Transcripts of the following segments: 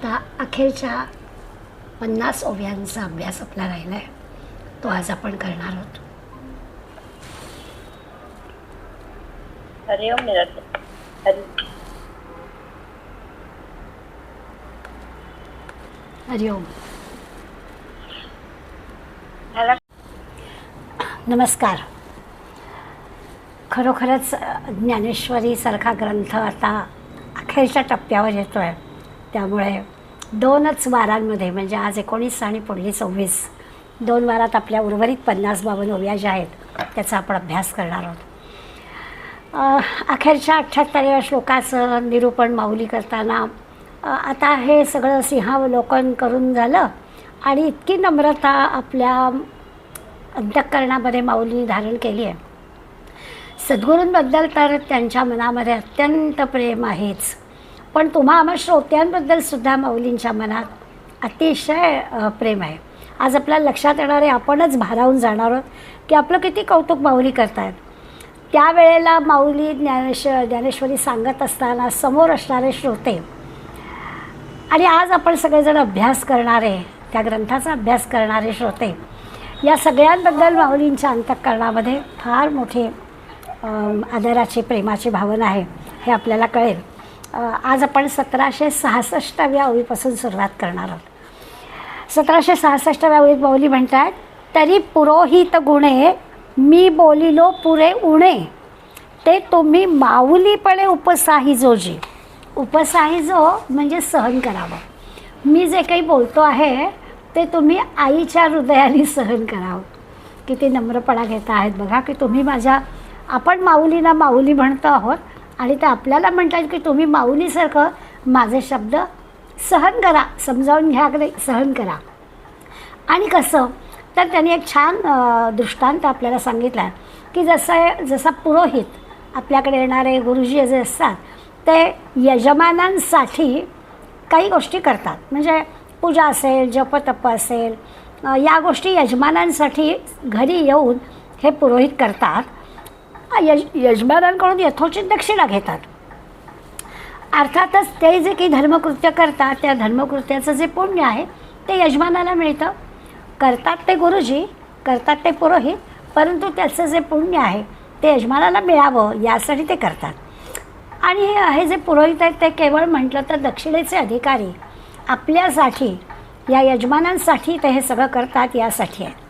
आता अखेरच्या 50 ओव्यांचा अभ्यास आपला राहिला आहे, तो आज आपण करणार आहोत. हरिओम निरंतर. हरिओम. झाला. नमस्कार. खरोखरच ज्ञानेश्वरीसारखा ग्रंथ आता अखेरच्या टप्प्यावर येतो आहे, त्यामुळे 2च वारांमध्ये म्हणजे आज 19 आणि पुढली 26, 2 वारात आपल्या उर्वरित 50-52 ओव्या ज्या आहेत त्याचा आपण अभ्यास करणार आहोत. अखेरच्या 78व्या श्लोकाचं निरूपण माऊली करताना आता हे सगळं सिंहावलोकन करून झालं आणि इतकी नम्रता आपल्या अंतःकरणामध्ये माऊलीने धारण केली आहे. सद्गुरूंबद्दल तर त्यांच्या मनामध्ये अत्यंत प्रेम आहेच, पण तुम्हा आम्हा श्रोत्यांबद्दलसुद्धा माऊलींच्या मनात अतिशय प्रेम आहे. आज आपल्याला लक्षात येणारे आपणच भारावून जाणार आहोत की आपलं किती कौतुक माऊली करत आहेत. त्यावेळेला माऊली ज्ञानेश्वरी सांगत असताना समोर असणारे श्रोते आणि आज आपण सगळेजण अभ्यास करणारे, त्या ग्रंथाचा अभ्यास करणारे श्रोते, या सगळ्यांबद्दल माऊलींच्या अंतःकरणामध्ये फार मोठी आदराची प्रेमाची भावना आहे हे आपल्याला कळेल. आज आपण 1766व्या ओवीपासून सुरुवात करणार आहोत. 1766व्या ओवीत माऊली म्हणतात, तरी पुरोहित गुणे मी बोलिलो पुरे उणे, ते तुम्ही माऊलीपणे उपसाही जोजी. उपसाही जो म्हणजे सहन करावं. मी जे काही बोलतो आहे ते तुम्ही आईच्या हृदयाने सहन करावं. किती नम्रपणा घेता आहेत बघा की तुम्ही आपण माऊलीला माऊली म्हणतो आहोत आणि ते आपल्याला म्हणतात की तुम्ही माऊलीसारखं माझे शब्द सहन करा, समजावून घ्या की सहन करा. आणि कसं तर त्यांनी एक छान दृष्टांत आपल्याला सांगितला की जसा पुरोहित आपल्याकडे येणारे गुरुजी जे असतात ते यजमानांसाठी काही गोष्टी करतात, म्हणजे पूजा असेल, जपतप असेल, या गोष्टी यजमानांसाठी घरी येऊन हे पुरोहित करतात. यजमानांकडून यथोचित दक्षिणा घेतात. अर्थातच ते जे काही धर्मकृत्य करतात त्या धर्मकृत्याचं जे पुण्य आहे ते यजमानाला मिळतं. करतात ते गुरुजी, करतात ते पुरोहित, परंतु त्याचं जे पुण्य आहे ते यजमानाला मिळावं यासाठी ते करतात. आणि हे जे पुरोहित आहेत ते केवळ म्हटलं तर दक्षिणेचे अधिकारी आपल्यासाठी, या यजमानांसाठी ते हे सगळं करतात, यासाठी आहे.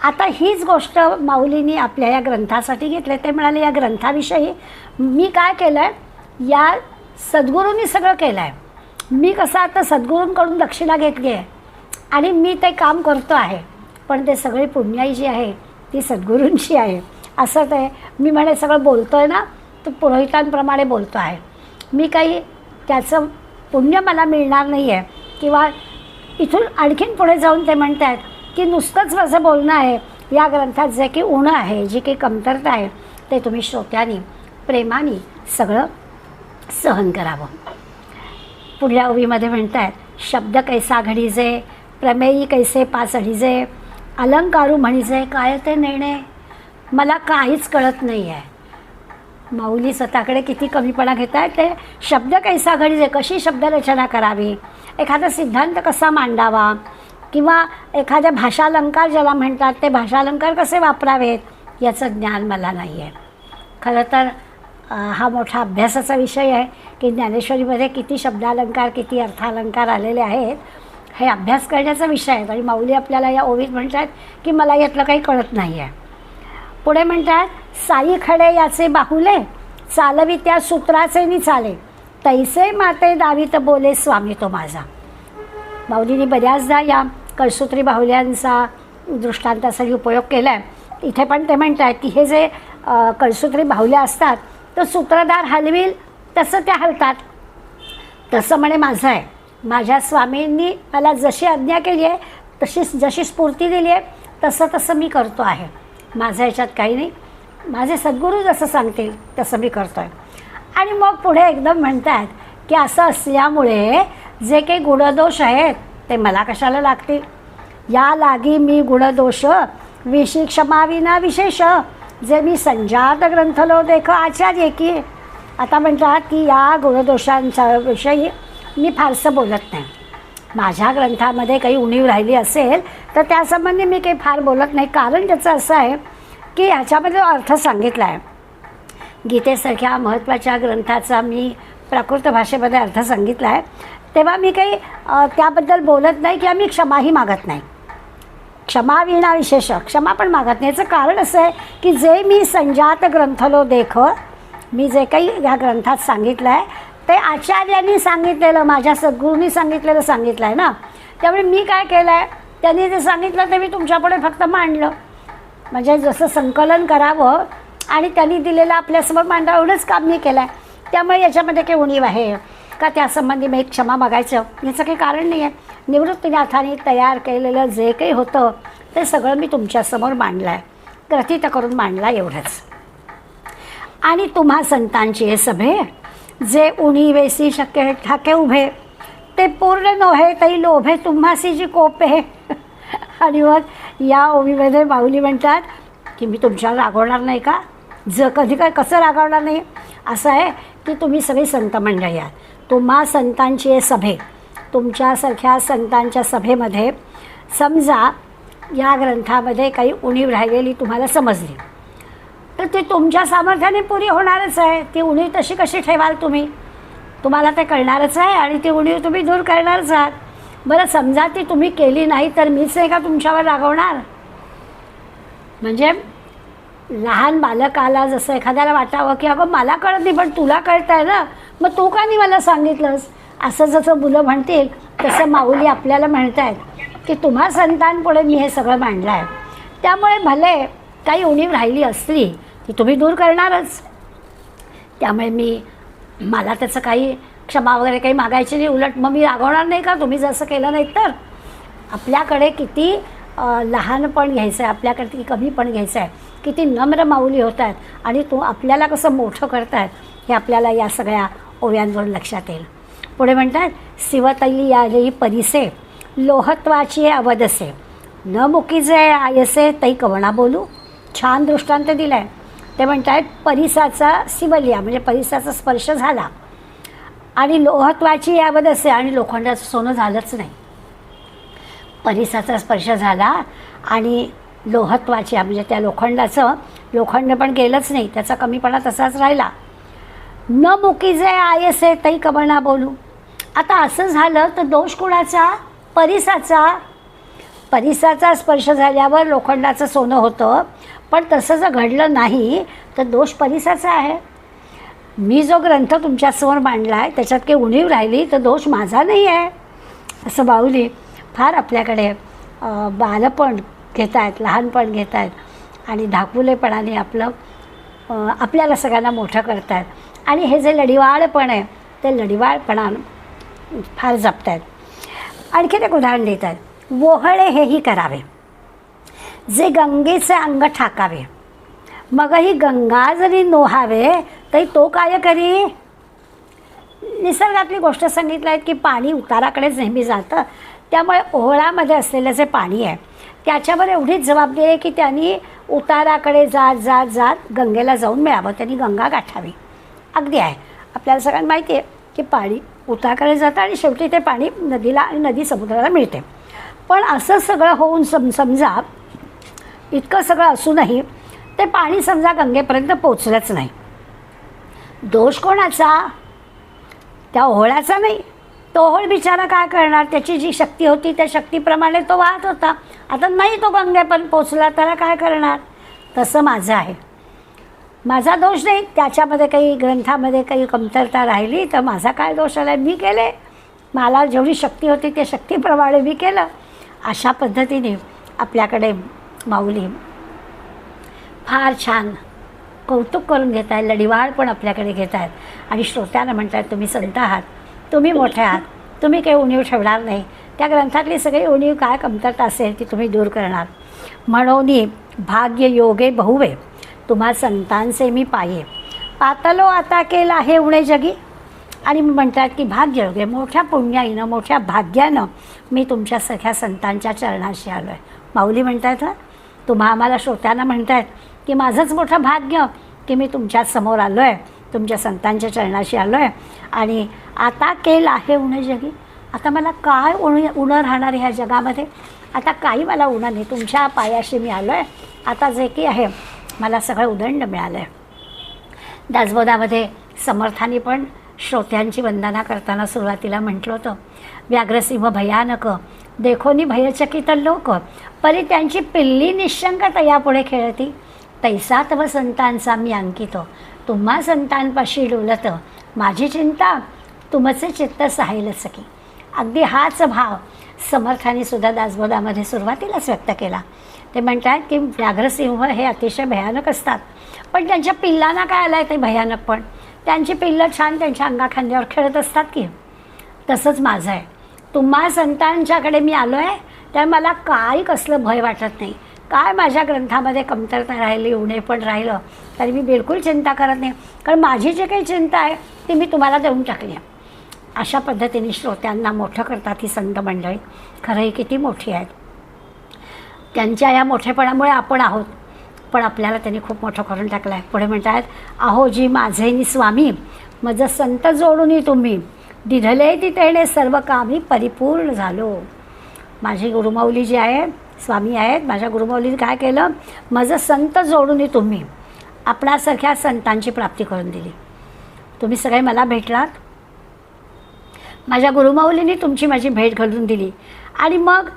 आता हीच गोष्ट माऊलींनी आपल्या या ग्रंथासाठी घेतले. ते म्हणाले, या ग्रंथाविषयी मी काय केलं आहे, या सद्गुरूंनी सगळं केलं आहे. मी कसं आता सद्गुरूंकडून दक्षिणा घेतली आहे आणि मी ते काम करतो आहे, पण ते सगळी पुण्याई जी आहे ती सद्गुरूंची आहे. असं ते मी म्हणे सगळं बोलतो आहे ना, तो पुरोहितांप्रमाणे बोलतो आहे. मी काही त्याचं पुण्य मला मिळणार नाही आहे. किंवा इथून आणखीन पुढे जाऊन ते म्हणत आहेत की नुसतंच माझं बोलणं आहे, या ग्रंथात जे काही उणं आहे, जी काही कमतरता आहे ते तुम्ही श्रोत्यांनी प्रेमाने सगळं सहन करावं. पुढल्या ओवीमध्ये म्हणत आहेत, शब्द कैसा घडीजे, प्रमेयी कैसे पाच अडीजे, अलंकारू म्हणीजे काय ते नेणे, मला काहीच कळत नाही आहे. माऊली स्वतःकडे किती कमीपणा घेत आहेत. ते शब्द कैसा घडीजे, कशी शब्दरचना करावी, एखादा सिद्धांत कसा मांडावा, किंवा एखाद्या भाषालंकार ज्याला म्हणतात ते भाषालंकार कसे वापरावेत, याचं ज्ञान मला नाही आहे. खरं तर हा मोठा अभ्यासाचा विषय आहे की ज्ञानेश्वरीमध्ये किती शब्दालंकार, किती अर्थालंकार आलेले आहेत, हे अभ्यास करण्याचा विषय आहे. आणि माऊली आपल्याला या ओवीत म्हणतात की मला यातलं काही कळत नाही आहे. पुढे म्हणतात, साई खडे याचे बाहुले, चालवी त्या सूत्राचे नि चाले, तैसे माते दावीत बोले स्वामी तो माझा. माऊलींनी बऱ्याचदा या कळसूत्री बाहुल्यांचा दृष्टांतासाठी उपयोग केला आहे. इथे पण ते म्हणतात की हे जे कळसूत्री बाहुल्या असतात तर सूत्रधार हलविल तसं त्या हलतात, तसं म्हणे माझं आहे. माझ्या स्वामींनी मला जशी आज्ञा केली आहे, जशी स्फूर्ती दिली आहे तसं तसं मी करतो आहे. माझं याच्यात काही नाही, माझे सद्गुरू जसं सांगतील तसं मी करतो आहे. आणि मग पुढे एकदम म्हणतात की असं असल्यामुळे जे काही गुणदोष आहेत ते मला कशाला लागतील, या लागी मी गुणदोष विशी क्षमाविना विशेष, जे मी संजात ग्रंथलो देख आचार्य की. आता म्हणतात की या गुणदोषांच्या विषयी मी फारसं बोलत नाही. माझ्या ग्रंथामध्ये काही उणीव राहिली असेल तर त्यासंबंधी मी काही फार बोलत नाही. कारण त्याचं असं आहे की ह्याच्यामध्ये अर्थ सांगितला आहे. गीतेसारख्या महत्त्वाच्या ग्रंथाचा मी प्राकृत भाषेमध्ये अर्थ सांगितला आहे, तेव्हा मी काही त्याबद्दल बोलत नाही किंवा मी क्षमाही मागत नाही. क्षमाविना विशेष क्षमा पण मागत नाही. याचं कारण असं आहे की जे मी संजात ग्रंथलो देख, मी जे काही ह्या ग्रंथात सांगितलं आहे ते आचार्यांनी सांगितलेलं, माझ्या सद्गुरूंनी सांगितलं आहे ना. त्यामुळे मी काय केलं आहे, त्यांनी जे सांगितलं ते मी तुमच्यापुढे फक्त मांडलं. म्हणजे जसं संकलन करावं आणि त्यांनी दिलेलं आपल्यासमोर मांडावं एवढंच काम मी केलं आहे. त्यामुळे याच्यामध्ये काही उणीव आहे का त्यासंबंधी मी क्षमा मागायचं याचं काही कारण नाही आहे. निवृत्तीनाथांनी तयार केलेलं जे काही होतं ते सगळं मी तुमच्यासमोर मांडलं आहे, ग्रथित करून मांडला एवढंच. आणि तुम्हा संतांची हे सभे जे उणीवेसी शक्य ठाके उभे, ते पूर्ण नोहे तै लोभे तुम्हासी जी कोपे. आणि मग या ओवीमध्ये माऊली म्हणतात की मी तुमच्यावर रागवणार नाही का, कधी काय कसं रागवणार नाही. असं आहे की तुम्ही सगळी संत मंडळी आहात. तुम्हा संतांची हे सभे, तुमच्यासारख्या संतांच्या सभेमध्ये समजा या ग्रंथामध्ये काही उणीव राहिलेली तुम्हाला समजली तर ती तुमच्या सामर्थ्याने पुरी होणारच आहे. ती उणीव तशी कशी ठेवाल तुम्ही, तुम्हाला ते कळणारच आहे आणि ती उणीव तुम्ही दूर करणारच आहात. बरं समजा ती तुम्ही केली नाही तर मीच आहे का तुमच्यावर रागवणार. म्हणजे लहान बालकाला जसं एखाद्याला वाटावं की अगं मला कळत नाही पण तुला कळतं आहे ना, मग तू का नाही मला सांगितलंस, असं जसं मुलं म्हणतील तसं माऊली आपल्याला म्हणत आहेत की तुम्हा संतांपुढे मी हे सगळं मांडलं आहे. त्यामुळे भले काही उणीव राहिली असली ती तुम्ही दूर करणारच. त्यामुळे मला त्याचं काही क्षमा वगैरे काही मागायची नाही. उलट मग मी रागवणार नाही का तुम्ही जसं केलं नाही तर. आपल्याकडे किती लहानपण घ्यायचं आहे, आपल्याकडे किती कमीपण घ्यायचं आहे, किती नम्र माऊली होत आहेत आणि आपल्याला कसं मोठं करतायत हे आपल्याला या सगळ्या ओव्यांवरून लक्षात येईल. पुढे म्हणतात शिवतैली आलेही परिसे लोहत्वाची अवदसे न मुकीजे आयसे तै कवणा बोलू. छान दृष्टांत दिला आहे. ते म्हणतात परिसाचा शिवलिया म्हणजे परिसाचा स्पर्श झाला आणि लोहत्वाची अवदसे आणि लोखंडाचं सोनं झालंच नाही. परिसाचा स्पर्श झाला आणि लोहत्वाची म्हणजे त्या लोखंड पण गेलंच नाही, त्याचा कमीपणा तसाच राहिला. न मुकीजे आयसे तै कवणा बोलू. आता असं झालं तर दोष कुणाचा, परिसाचा स्पर्श झाल्यावर लोखंडाचं सोनं होतं, पण तसं जर घडलं नाही तर दोष परिसाचा आहे. मी जो ग्रंथ तुमच्यासमोर मांडला आहे त्याच्यात काही उणीव राहिली तर दोष माझा नाही आहे. असं माऊली फार आपल्याकडे बालपण घेत आहेत, लहानपण घेत आहेत आणि धाकुलेपणाने आपल्याला सगळ्यांना मोठं करत आहेत. आणि हे जे लढिवाळपण आहे ते लढिवाळपणा फार जपत आहेत. आणखीन एक उदाहरण देत आहेत. वोहळे हेही करावे जे गंगेचे अंग ठाकावे, मगही गंगा जरी नोहावे तरी तो काय करी. निसर्गातली गोष्ट सांगितलं आहे की पाणी उताराकडेच नेहमी जातं. त्यामुळे ओहळामध्ये असलेलं जे पाणी आहे त्याच्यावर एवढीच जबाबदारी आहे की त्यांनी उताराकडे जात जात जात गंगेला जाऊन मिळावं, त्यांनी गंगा गाठावी. अगदी आहे, आपल्याला सगळ्यांना माहिती आहे की पाणी उताराकडे जातं आणि शेवटी ते पाणी नदीला आणि नदी समुद्राला मिळते. पण असं सगळं होऊन समजा इतकं सगळं असूनही ते पाणी समजा गंगेपर्यंत पोचलंच नाही. दोष कोणाचा, त्या ओहळाचा नाही. तो ओहळ बिचारा काय करणार, त्याची जी शक्ती होती त्या शक्तीप्रमाणे तो वाहत होता. आता नाही तो गंगेपर्यंत पोचला त्याला काय करणार. तसं माझं आहे, माझा दोष नाही. त्याच्यामध्ये काही ग्रंथामध्ये काही कमतरता राहिली तर माझा काय दोष आला, मी केले. मला जेवढी शक्ती होती त्या शक्तीप्रमाणे मी केलं. अशा पद्धतीने आपल्याकडे माऊली फार छान कौतुक करून घेत आहेत, लढिवाळ पण आपल्याकडे घेत आहेत आणि श्रोत्यांना म्हणतात तुम्ही संत आहात, तुम्ही मोठे आहात, तुम्ही काही उणीव ठेवणार नाही. त्या ग्रंथातली सगळी उणीव काय कमतरता असेल ती तुम्ही दूर करणार. म्हणून भाग्य योगे बहुवे तुम्हा संतांचे मी पाये, पातलो आता केला हे उणे जगी. आणि म्हणतात की भाग्ययोगे मोठ्या पुण्याईनं मोठ्या भाग्यानं मी तुमच्या सख्या संतांच्या चरणाशी आलो आहे. माऊली म्हणतात तुम्हा आम्हाला श्रोत्यांना म्हणतात की माझंच मोठं भाग्य की मी तुमच्या समोर आलो आहे, तुमच्या संतांच्या चरणाशी आलो आहे. आणि आता केल आहे उणे जगी, आता मला काय उणं राहणार ह्या जगामध्ये? आता काही मला उणं नाही, तुमच्या पायाशी मी आलो आहे. आता जे की आहे मला सगळं उदंड मिळालं आहे. दासबोधामध्ये समर्थांनी पण श्रोत्यांची वंदना करताना सुरुवातीला म्हटलं होतं, व्याघ्रसिंह भयानक देखोनी भयचकित लोक, परी त्यांची पिल्ली निशंक तयापुढे खेळती, तैसा तव संतांचा मी अंकित, तुम्हा संतांपाशी डोलत माझी चिंता, तुमचे चित्त सहायला सकी. अगदी हाच भाव समर्थांनी सुद्धा दासबोधामध्ये सुरुवातीलाच व्यक्त केला. ते म्हणतात की व्याघ्रसिंह हे अतिशय भयानक असतात, पण त्यांच्या पिल्लांना काय आलं आहे ते भयानक, पण त्यांची पिल्लं छान त्यांच्या अंगाखांद्यावर खेळत असतात की. तसंच माझं आहे, तुम्हा संतांच्याकडे मी आलो आहे, तर मला काही कसलं भय वाटत नाही. काय माझ्या ग्रंथामध्ये कमतरता राहिली, उणे पण राहिलं तरी मी बिलकुल चिंता करत नाही, कारण माझी जी काही चिंता आहे ती मी तुम्हाला देऊन टाकली आहे. अशा पद्धतीने श्रोत्यांना मोठं करतात ही संत मंडळी. खरंही किती मोठी आहेत. त्यांच्या या मोठेपणामुळे आपण आहोत, पण आपल्याला त्यांनी खूप मोठं करून टाकलं आहे. पुढे म्हणतात, अहो जी माझे नि स्वामी, मज संत जोडून तुम्ही, दिधले तिथेने सर्व कामी परिपूर्ण झालो. माझी गुरुमाऊली जी आहे, स्वामी आहेत, माझ्या गुरुमाऊलीने काय केलं, माझं संत जोडून तुम्ही आपणासारख्या संतांची प्राप्ती करून दिली. तुम्ही सगळे मला भेटलात, माझ्या गुरुमाऊलीने तुमची माझी भेट घालून दिली, आणि मग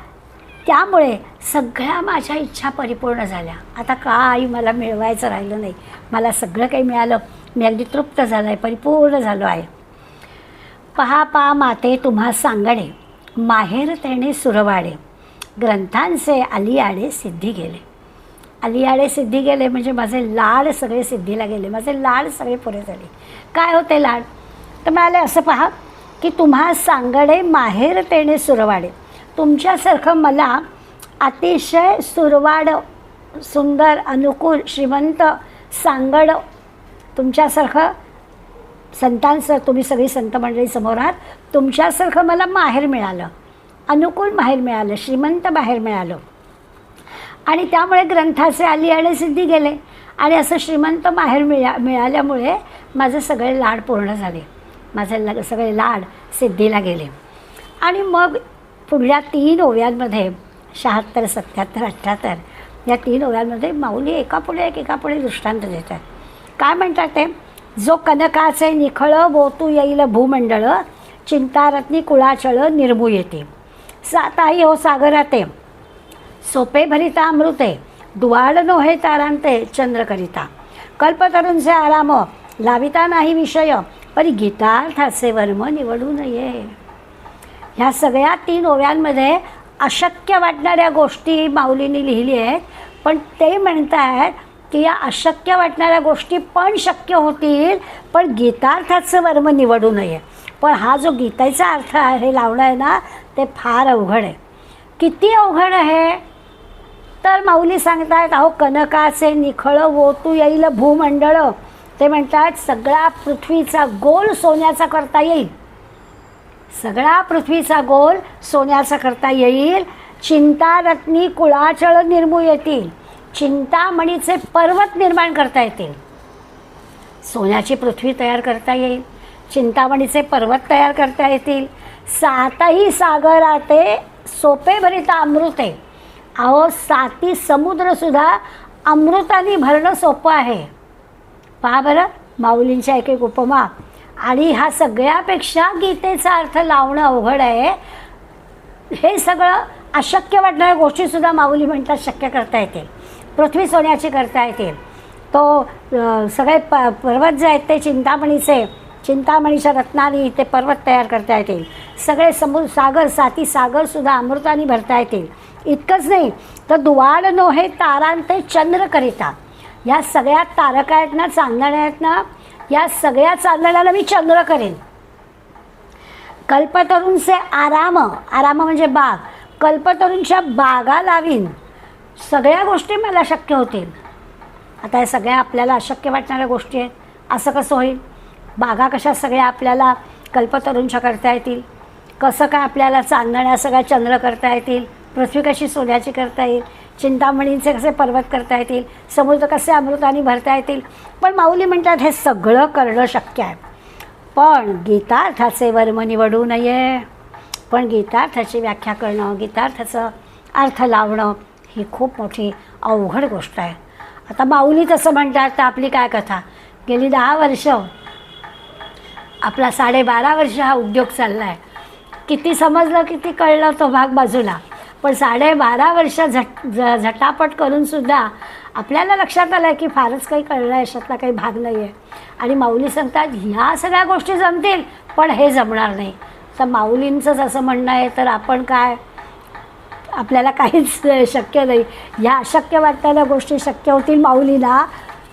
त्यामुळे सगळ्या माझ्या इच्छा परिपूर्ण झाल्या. आता काही मला मिळवायचं राहिलं नाही, मला सगळं काही मिळालं. मी अगदी तृप्त झालं आहे, परिपूर्ण झालो आहे. पहा पा माते तुम्हा सांगणे, माहेर तेणे सुरवाडे, ग्रंथांचे अलियाडे सिद्धी गेले. अलियाडे सिद्धी गेले म्हणजे माझे लाड सगळे सिद्धीला गेले, माझे लाड सगळे पुरे झाले. काय होते लाड? तर म्हणाले असं पहा की तुम्हा सांगडे माहेर तेणे सुरवाडे, तुमच्यासारखं मला अतिशय सुरवाड, सुंदर, अनुकूल, श्रीमंत सांगड, तुमच्यासारखं संतांचं, तुम्ही सगळी संत मंडळी समोर आहात, तुमच्यासारखं मला माहेर मिळालं, अनुकूल माहेर मिळालं, श्रीमंत माहेर मिळालं, आणि त्यामुळे ग्रंथाचे अलियाडे सिद्धी गेले, आणि असं श्रीमंत माहेर मिळाल्यामुळे माझे सगळे लाड पूर्ण झाले, माझे सगळे लाड सिद्धीला गेले. आणि मग पुढल्या 3 ओव्यांमध्ये 76, 77, 78 या 3 ओव्यांमध्ये माऊली एकापुढे एक दृष्टांत देतात. काय म्हणतात ते, जो कनकाचे निखळ बोतू येईल भूमंडळ, चिंतारत्नी कुळाचळ निर्मू येते, साताई हो सागराते, सोपे भरिता अमृते, दुवाड नोहे तारांते चंद्र करिता, कल्पतरूंचे आराम लाविता नाही विषय, परी गीतार्थाचे वर्म निवडू नये. ह्या सगळ्या 3 ओव्यांमध्ये अशक्य वाटणाऱ्या गोष्टी माऊलींनी लिहिली आहेत, पण ते म्हणतात की या अशक्य वाटणाऱ्या गोष्टी पण शक्य होतील, पण गीतार्थाचं वर्म निवडू नये. पण हा जो गीतेचा अर्थ आहे लावणं आहे ना, ते फार अवघड आहे. किती अवघड आहे तर माऊली सांगतात, अहो कनकाचे निखळ ओतू येईल भूमंडळ, ते म्हणतात सगळा पृथ्वीचा गोल सोन्याचा करता येईल, सगळा पृथ्वीचा गोल सोन्याचा करता येईल. चिंतारत्नी कुळाचळ निर्मू येतील, चिंतामणीचे पर्वत निर्माण करता येतील. सोन्याची पृथ्वी तयार करता येईल, चिंतामणीचे पर्वत तयार करता येतील. सातही सागराते सोपे भरिता अमृते, अहो 7 समुद्रसुद्धा अमृताने भरणं सोपं आहे. पहा बरं माऊलींच्या एक उपमा. आणि हा सगळ्यापेक्षा गीतेचा अर्थ लावणं अवघड आहे. हे सगळं अशक्य वाटणाऱ्या गोष्टीसुद्धा माऊली म्हणतात शक्य करता येतील. पृथ्वी सोन्याची करता येतील. तो सगळे पर्वत जे आहेत ते चिंतामणीचे, चिंतामणीच्या रत्नांनी ते पर्वत तयार करता येतील. सगळे सागर 7 सागरसुद्धा अमृताने भरता येतील. इतकंच नाही तर दुवाड नोहे तारांते चंद्र करिता, या सगळ्या तारका आहेत ना, चांदण्या आहेत ना, या सगळ्या चांदण्याला मी चंद्र करेन. कल्पतरूंचे आराम, आराम म्हणजे बाग, कल्पतरूंच्या बागा लावीन. सगळ्या गोष्टी मला शक्य होतील. आता या सगळ्या आपल्याला अशक्य वाटणाऱ्या गोष्टी आहेत, असं कसं होईल? बागा कशा सगळ्या आपल्याला कल्पतरूंच्या करता येतील? कसं काय आपल्याला चांदण्या सगळ्या चंद्र करता येतील? पृथ्वी कशी सोन्याची करता येईल? चिंतामणींचे कसे पर्वत करता येतील? समुद्र कसे अमृताने भरता येतील? पण माऊली म्हणतात हे सगळं करणं शक्य आहे, पण गीतार्थाचे वर्म निवडू नये. पण गीतार्थाची व्याख्या करणं, गीतार्थाचं अर्थ लावणं ही खूप मोठी अवघड गोष्ट आहे. आता माऊली तसं म्हणतात तर आपली काय कथा. गेली 10 वर्ष, आपला 12.5 वर्ष हा उद्योग चालला आहे. किती समजलं किती कळलं तो भाग बाजूला, पण 12.5 वर्ष झटापट करूनसुद्धा आपल्याला लक्षात आलं आहे की फारच काही कळलं आहे, याच्यातला काही भाग नाही आहे. आणि माऊली सांगतात ह्या सगळ्या गोष्टी जमतील पण हे जमणार नाही. तर माऊलींचंच असं म्हणणं आहे, तर आपण काय, आपल्याला काहीच शक्य नाही. ह्या अशक्य वाटणाऱ्या गोष्टी शक्य होतील माऊलीला,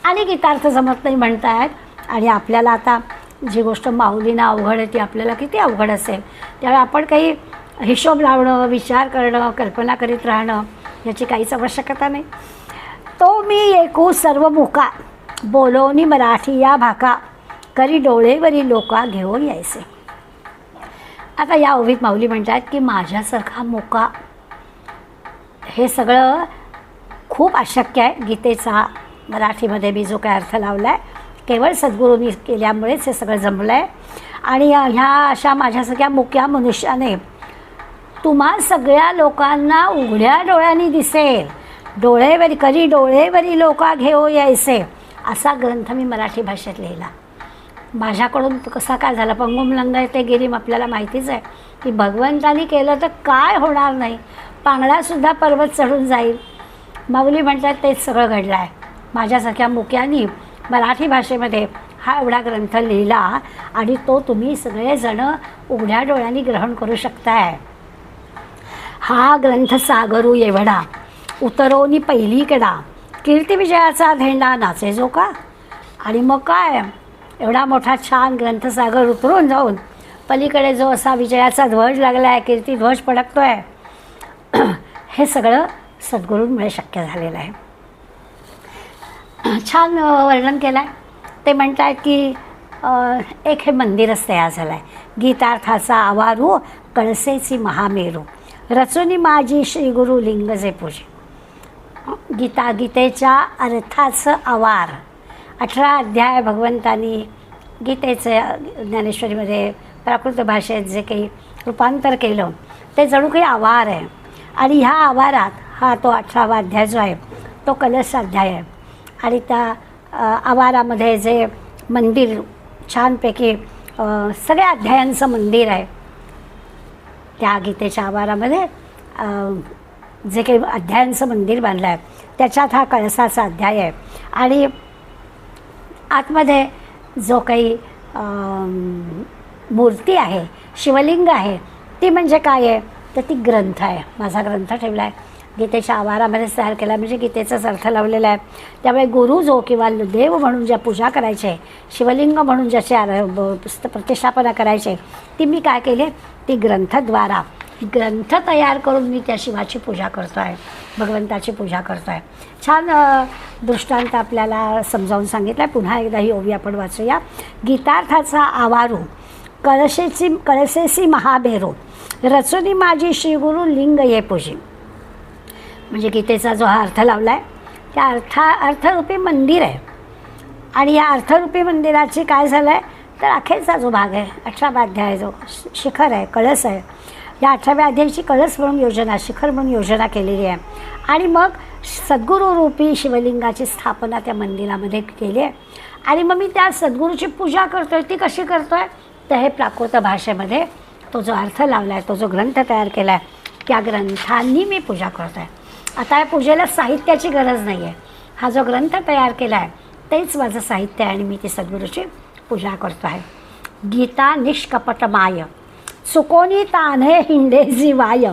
आणि गीतार्थ जमत नाही म्हणतायत. आणि आपल्याला आता जी गोष्ट माऊलींना अवघड आहे ती आपल्याला किती अवघड असेल. त्यामुळे आपण काही हिशोब लावणं, विचार करणं, कल्पना करीत राहणं याची काहीच आवश्यकता नाही. तो मी ऐकू सर्व मुका, बोलोनी मराठी या भाका, करी डोळेवरी लोका घेऊन यायचे. आता या ओवीत माऊली म्हणतात की माझ्यासारखा मुका, हे सगळं खूप अशक्य आहे. गीतेचा मराठीमध्ये मी जो काय अर्थ लावला आहे केवळ सद्गुरूंनी केल्यामुळेच हे सगळं जमलं आहे. आणि ह्या अशा माझ्यासारख्या मुक्या मनुष्याने तुम्हा सगळ्या लोकांना उघड्या डोळ्यांनी दिसेल, डोळेवरी करी डोळेवरी लोका घेऊ यायचे, असा ग्रंथ मी मराठी भाषेत लिहिला. माझ्याकडून कसा काय झाला, पंगुम लंग ते गिरीम आपल्याला माहितीच आहे की भगवंतानी केलं तर काय होणार नाही, पांगळासुद्धा पर्वत चढून जाईल. माऊली म्हणतात तेच सगळं घडलं आहे. माझ्यासारख्या मुक्यांनी मराठी भाषेमध्ये हा एवढा ग्रंथ लिहिला आणि तो तुम्ही सगळेजणं उघड्या डोळ्यांनी ग्रहण करू शकताय. हा ग्रंथ सागरू एवढा, उतरोनी पहिली कडा, कीर्ती विजयाचा धेंडा नाचे जो का. आणि मग काय, एवढा मोठा छान ग्रंथसागर उतरून जाऊन पलीकडे जो असा विजयाचा ध्वज लागला आहे, कीर्ती ध्वज फडकतो आहे, हे सगळं सद्गुरूंमुळे शक्य झालेलं आहे. छान वर्णन केलं आहे. ते म्हणतात की एक हे मंदिरच तयार झालं आहे. गीतार्थाचा आवारू, कळसेची महामेरू, रचुनी माझी श्री गुरु लिंग जे पूजे. गीतेच्या अर्थाचं आवार, 18 अध्याय भगवंतांनी गीतेचं ज्ञानेश्वरीमध्ये प्राकृत भाषेत जे काही रूपांतर केलं ते जणू काही आवार आहे. आणि ह्या आवारात हा तो 18वा अध्याय जो आहे तो कलश अध्याय आहे. आणि त्या आवारामध्ये जे मंदिर छानपैकी सगळ्या अध्यायांचं मंदिर आहे, त्या गीतेच्या आवारामध्ये जे काही अध्यायांचं मंदिर बांधलं आहे त्याच्यात हा कळसाचा अध्याय आहे. आणि आतमध्ये जो काही मूर्ती आहे, शिवलिंग आहे, ती म्हणजे काय आहे तर ती ग्रंथ आहे. माझा ग्रंथ ठेवला आहे गीतेच्या आवारामध्येच तयार केला, म्हणजे गीतेचाच अर्थ लावलेला आहे. त्यामुळे गुरु जो किंवा देव म्हणून ज्या पूजा करायचे, शिवलिंग म्हणून ज्याचे प्रतिष्ठापना करायचे, ती मी काय केले, ती ग्रंथद्वारा ग्रंथ तयार करून मी त्या शिवाची पूजा करतो आहे, भगवंताची पूजा करतो आहे. छान दृष्टांत आपल्याला समजावून सांगितला आहे. पुन्हा एकदा ही ओवी आपण वाचूया. गीतार्थाचा आवारू, कळसेसी महाभेरू, रचुनी माझी श्रीगुरु लिंग ये पूजी. म्हणजे गीतेचा जो हा अर्थ लावला आहे त्या अर्थरूपी मंदिर आहे. आणि या अर्थरूपी मंदिराची काय झालं आहे तर अखेरचा जो भाग आहे, 18वा अध्याय जो शिखर आहे, कळस आहे, या 18व्या अध्यायाची कळस म्हणून योजना, शिखर म्हणून योजना केलेली आहे. आणि मग सद्गुरूरूपी शिवलिंगाची स्थापना त्या मंदिरामध्ये केली आहे. आणि मग मी त्या सद्गुरूची पूजा करतो आहे. ती कशी करतो आहे तर हे प्राकृत भाषेमध्ये तो जो अर्थ लावला आहे, तो जो ग्रंथ तयार केला आहे, त्या ग्रंथांनी मी पूजा करतो आहे. आता या पूजेला साहित्याची गरज नाही आहे. हा जो ग्रंथ तयार केला आहे तेच माझं साहित्य आहे आणि मी ती सद्गुरूची पूजा करतो आहे. गीता निष्कपट माय, चुकोनी तान्हे हिंडे जीवाय,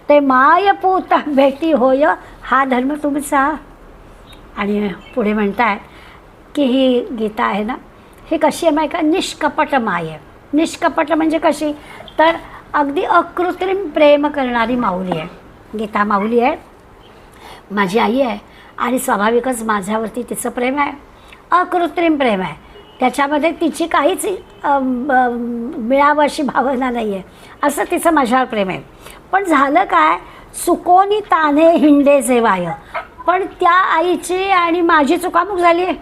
ते माय पूत भेटी होय, हा धर्म तुमचा. आणि पुढे म्हणताय की ही गीता आहे ना, ही कशी आहे माहिती का, निष्कपट माय आहे. निष्कपट म्हणजे कशी तर अगदी अकृत्रिम प्रेम करणारी माऊली आहे. गीता माऊली आहे, माझी आई आहे, आणि स्वाभाविकच माझ्यावरती तिचं प्रेम आहे, अकृत्रिम प्रेम आहे. त्याच्यामध्ये तिची काहीच मिळावं अशी भावना नाही आहे, असं तिचं माझ्यावर प्रेम आहे. पण झालं काय, चुकोनी ताने हिंडे जेवाय, पण त्या आईची आणि माझी चुकामुक झाली आहे.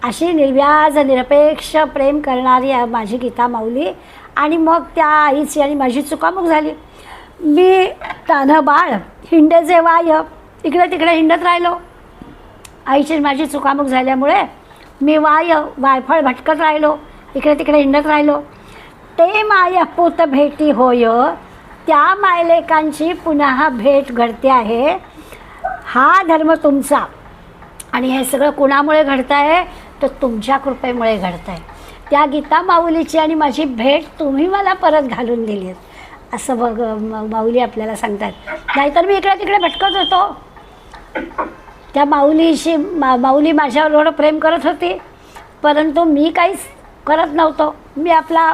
अशी निर्व्याज निरपेक्ष प्रेम करणारी माझी गीता माऊली आणि मग त्या आईची आणि माझी चुकामुक झाली. मी तान्हं बाळ हिंडे जे वाय, इकडे तिकडे हिंडत राहिलो. आईची माझी चुकामुक झाल्यामुळे मी वायफळ भटकत राहिलो, इकडे तिकडे हिंडत राहिलो. ते माय पूत भेटी होय, त्या मायलेकांची पुन्हा भेट घडते आहे. हा धर्म तुमचा. आणि हे सगळं कुणामुळे घडतं आहे तर तुमच्या कृपेमुळे घडतं आहे. त्या गीता माऊलीची आणि माझी भेट तुम्ही मला परत घालून दिली असं माऊली आपल्याला सांगतात. नाहीतर मी इकडे तिकडे भटकत होतो. त्या माऊलीशी माऊली माझ्यावर एवढं प्रेम करत होती, परंतु मी काहीच करत नव्हतो. मी आपला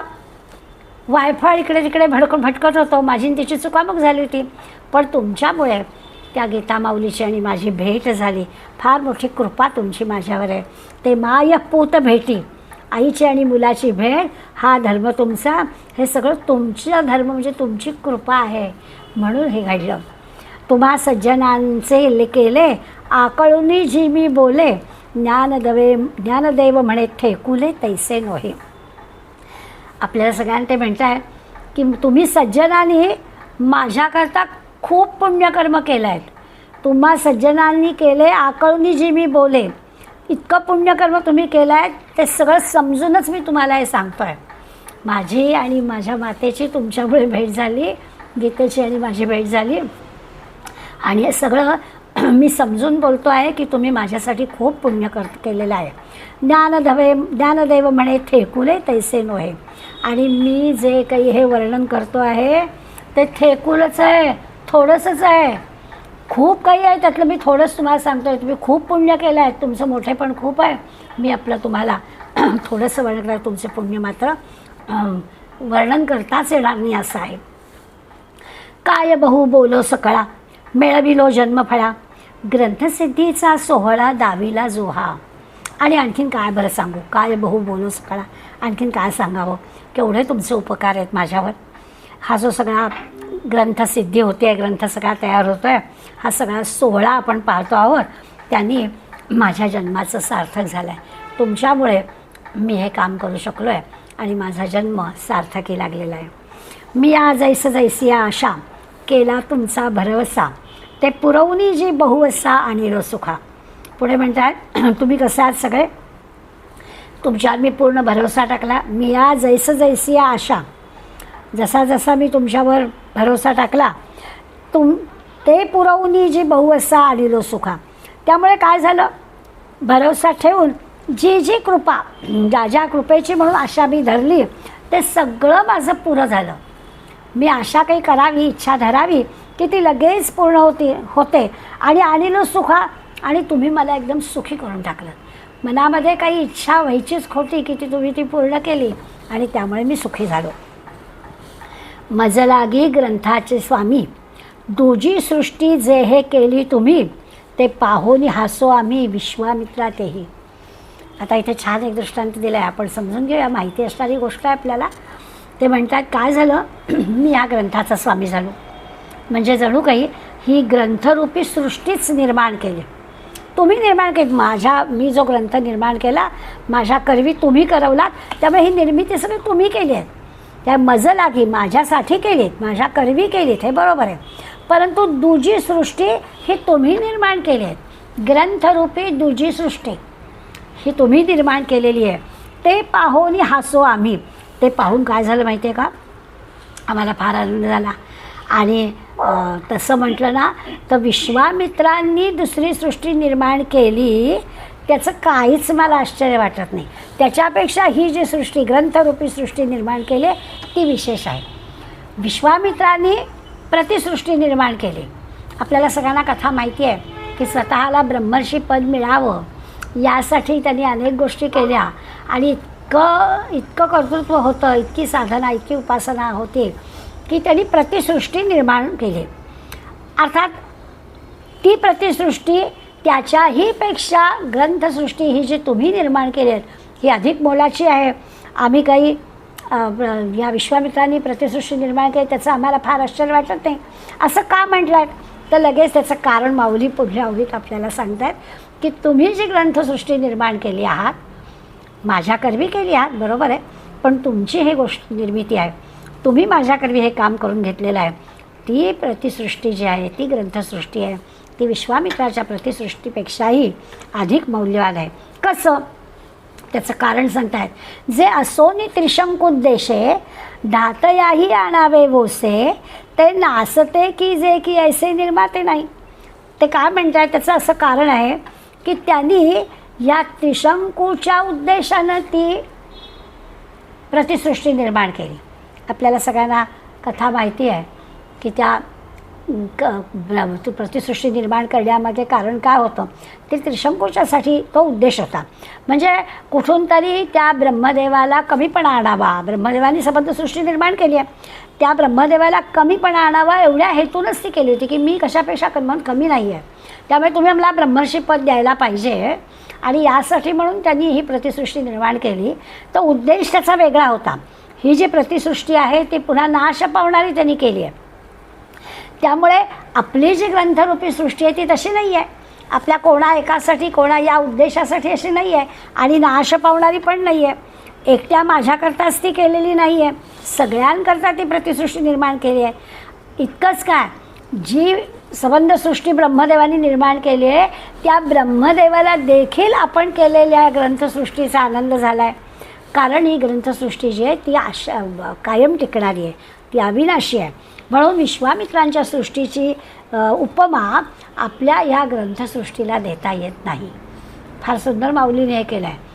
वायफळ इकडे तिकडे भटकत होतो. माझी आणि तिची चुकामुक झाली होती. पण तुमच्यामुळे त्या गीता माऊलीची आणि माझी भेट झाली. फार मोठी कृपा तुमची माझ्यावर आहे. ते माय पूत भेटी, आईची आणि मुलाची भेट, हा धर्म तुमचा. हे सगळं तुमचा धर्म म्हणजे तुमची कृपा आहे म्हणून हे घडलं. तुम्हा सज्जनांचे केले आकळूनी जी मी बोले, ज्ञानदेव म्हणे ठेकुले तैसे नोहे. आपल्याला सगळ्यांना ते म्हणत आहे की तुम्ही सज्जनांनी माझ्याकरता खूप पुण्यकर्म केलं आहेत. तुम्हा सज्जनांनी केले आकळूनी जी मी बोले, इतकं पुण्यकर्म तुम्ही केलं आहे. ते सगळं समजूनच मी तुम्हाला हे सांगतो आहे. माझी आणि माझ्या मातेची तुमच्यामुळे भेट झाली, गीतेची आणि माझी भेट झाली. आणि हे सगळं मी समजून बोलतो आहे की तुम्ही माझ्यासाठी खूप पुण्य केलेलं आहे. ज्ञानदेव म्हणे ठेकुले तैसे नोहे. आणि मी जे काही हे वर्णन करतो आहे ते ठेकुलच आहे, थोडंसंच आहे. खूप काही आहे त्यातलं मी थोडंच तुम्हाला सांगतो आहे. तुम्ही खूप पुण्य केलं आहे, तुमचं मोठेपण खूप आहे. मी आपलं तुम्हाला थोडंसं वर्णन करतो. तुमचे पुण्य मात्र वर्णन करताच येणार नाही असं आहे. काय बहु बोलो सकळा, मेळविलो जन्मफळा, ग्रंथसिद्धीचा सोहळा दाविला जोहा. आणि आणखीन काय बरं सांगू, काय बहु बोलो सकळा, आणखीन काय सांगावं. केवढे तुमचे उपकार आहेत माझ्यावर. हा जो सगळा ग्रंथसिद्धी होते आहे, ग्रंथ सगळा तयार होतो आहे, हा सगळा सोहळा आपण पाहतो आहोत, त्यांनी माझ्या जन्माचं सार्थक झालं आहे. तुमच्यामुळे मी हे काम करू शकलो आहे आणि माझा जन्म सार्थकी लागलेला आहे. मी या जैसी आशा केला तुमचा भरवसा, ते पुरवणी जी बहुवसा आणि सुखा. पुढे म्हणतात तुम्ही कसं आहात सगळे, तुमच्यावर मी पूर्ण भरवसा टाकला. मी या जैसी आशा, जसा जसा मी तुमच्यावर भरोसा टाकला ते पुरवणी जी बहुवसा आलेलो सुखा. त्यामुळे काय झालं, भरोसा ठेवून जी जी कृपा, ज्या कृपेची म्हणून आशा मी धरली ते सगळं माझं पुरं झालं. मी आशा काही करावी, इच्छा धरावी की ती लगेच पूर्ण होते आणि आलेलो सुखा. आणि तुम्ही मला एकदम सुखी करून टाकलं. मनामध्ये काही इच्छा व्हायचीच खोटी की तुम्ही ती पूर्ण केली आणि त्यामुळे मी सुखी झालो. मजलागी ग्रंथाचे स्वामी, दुजी सृष्टी जे हे केली तुम्ही, ते पाहोनी हासो आम्ही विश्वामित्रा तेही. आता इथे छान एक दृष्टांत दिलं आहे, आपण समजून घेऊया. माहिती असणारी गोष्ट आहे आपल्याला. ते म्हणतात काय झालं, मी या ग्रंथाचा स्वामी झालो. म्हणजे जणू काही ही ग्रंथरूपी सृष्टीच निर्माण केली. तुम्ही निर्माण केली. मी जो ग्रंथ निर्माण केला माझ्या करवी तुम्ही करवलात, त्यामुळे ही निर्मिती सगळी तुम्ही केली आहे. त्या मजलागी माझ्यासाठी केलीत, माझ्या करवी केलीत, हे बरोबर आहे. परंतु दुजी सृष्टी ही तुम्ही निर्माण केली आहे. ग्रंथरूपी दुजी सृष्टी ही तुम्ही निर्माण केलेली आहे. ते पाहोनी हासो आम्ही. ते पाहून काय झालं माहिती आहे का, आम्हाला फार आनंद झाला. आणि तसं म्हटलं ना तर विश्वामित्रांनी दुसरी सृष्टी निर्माण केली त्याचं काहीच मला आश्चर्य वाटत नाही. त्याच्यापेक्षा ही जी सृष्टी ग्रंथरूपी सृष्टी निर्माण केली ती विशेष आहे. विश्वामित्रांनी प्रतिसृष्टी निर्माण केली. आपल्याला सगळ्यांना कथा माहिती आहे की स्वतःला ब्रह्मर्षी पद मिळावं यासाठी त्यांनी अनेक गोष्टी केल्या आणि इतकं कर्तृत्व होतं, इतकी साधना, इतकी उपासना होती की त्यांनी प्रतिसृष्टी निर्माण केली. अर्थात ती प्रतिसृष्टी त्याच्याही पेक्षा ग्रंथसृष्टी ही जी तुम्ही निर्माण केली आहे ही अधिक मोलाची आहे. आम्ही काही या विश्वामित्रांनी प्रतिसृष्टी निर्माण केली त्याचं आम्हाला फार आश्चर्य वाटत नाही. असं का म्हटलं आहे तर लगेच त्याचं कारण माऊली पुढल्या ओळीत आपल्याला सांगतात की तुम्ही जी ग्रंथसृष्टी निर्माण केली आहात माझ्याकरवी केली आहात, बरोबर आहे, पण तुमची ही गोष्ट निर्मिती आहे, तुम्ही माझ्याकडे हे काम करून घेतलेलं आहे. ती प्रतिसृष्टी जी आहे ती ग्रंथसृष्टी आहे, ती विश्वामित्राच्या प्रतिसृष्टीपेक्षाही अधिक मौल्यवान आहे. कसं? त्याचं कारण सांगतायत. जे असोनी त्रिशंकुद्देशे धातयाही आणावे बोसे, ते नासते की जे की ऐसे निर्माते नाही. ते काय म्हणतात? त्याचं असं कारण आहे की त्यांनी या त्रिशंकूच्या उद्देशानं ती प्रतिसृष्टी निर्माण केली. आपल्याला सगळ्यांना कथा माहिती आहे की त्या प्रतिसृष्टी निर्माण करण्यामध्ये कारण काय होतं? ते त्रिशंकूच्यासाठी तो उद्देश होता. म्हणजे कुठून तरी त्या ब्रह्मदेवाला कमीपणा आणावा. ब्रह्मदेवानी संबंधसृष्टी निर्माण केली आहे, त्या ब्रह्मदेवाला कमीपणा आणावा एवढ्या हेतूनच ती केली होती की मी कशापेक्षा कमी नाही आहे, त्यामुळे तुम्ही मला ब्रह्मर्षी पद द्यायला पाहिजे. आणि यासाठी म्हणून त्यांनी ही प्रतिसृष्टी निर्माण केली. तर उद्देश त्याचा वेगळा होता. ही जी प्रतिसृष्टी आहे ती पुन्हा नाश पावणारी त्यांनी केली आहे. त्यामुळे आपली जी ग्रंथरूपी सृष्टी आहे ती तशी नाही आहे. आपल्या कोणा एकासाठी कोणा या उद्देशासाठी अशी नाही आहे आणि नाश पावणारी पण नाही आहे. एकट्या माझ्याकरताच ती केलेली नाही आहे, सगळ्यांकरता ती प्रतिसृष्टी निर्माण केली आहे. इतकंच काय, जी संबंधसृष्टी ब्रह्मदेवानी निर्माण केली आहे त्या ब्रह्मदेवाला देखील आपण केलेल्या ग्रंथसृष्टीचा आनंद झाला आहे. कारण ही ग्रंथसृष्टी जी आहे ती कायम टिकणारी आहे, ती अविनाशी आहे. म्हणून विश्वामित्रांच्या सृष्टीची उपमा आपल्या ह्या ग्रंथसृष्टीला देता येत नाही. फार सुंदर माऊलीने हे केलं आहे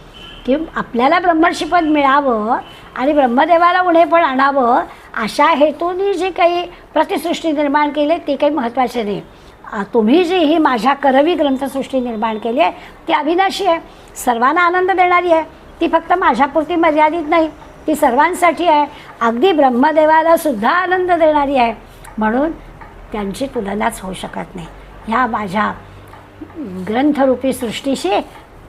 की आपल्याला ब्रह्मर्षीपद मिळावं आणि ब्रह्मदेवाला उणेपण आणावं अशा हेतूने जी काही प्रतिसृष्टी निर्माण केली ती काही महत्त्वाची नाही. तुम्ही जी ही माझ्या करवी ग्रंथसृष्टी निर्माण केली आहे ती अविनाशी आहे, सर्वांना आनंद देणारी आहे. ती फक्त माझ्यापुरती मर्यादित नाही, ती सर्वांसाठी आहे, अगदी ब्रह्मदेवाला सुद्धा आनंद देणारी आहे. म्हणून त्यांची तुलनाच होऊ शकत नाही. ह्या माझ्या ग्रंथरूपी सृष्टीशी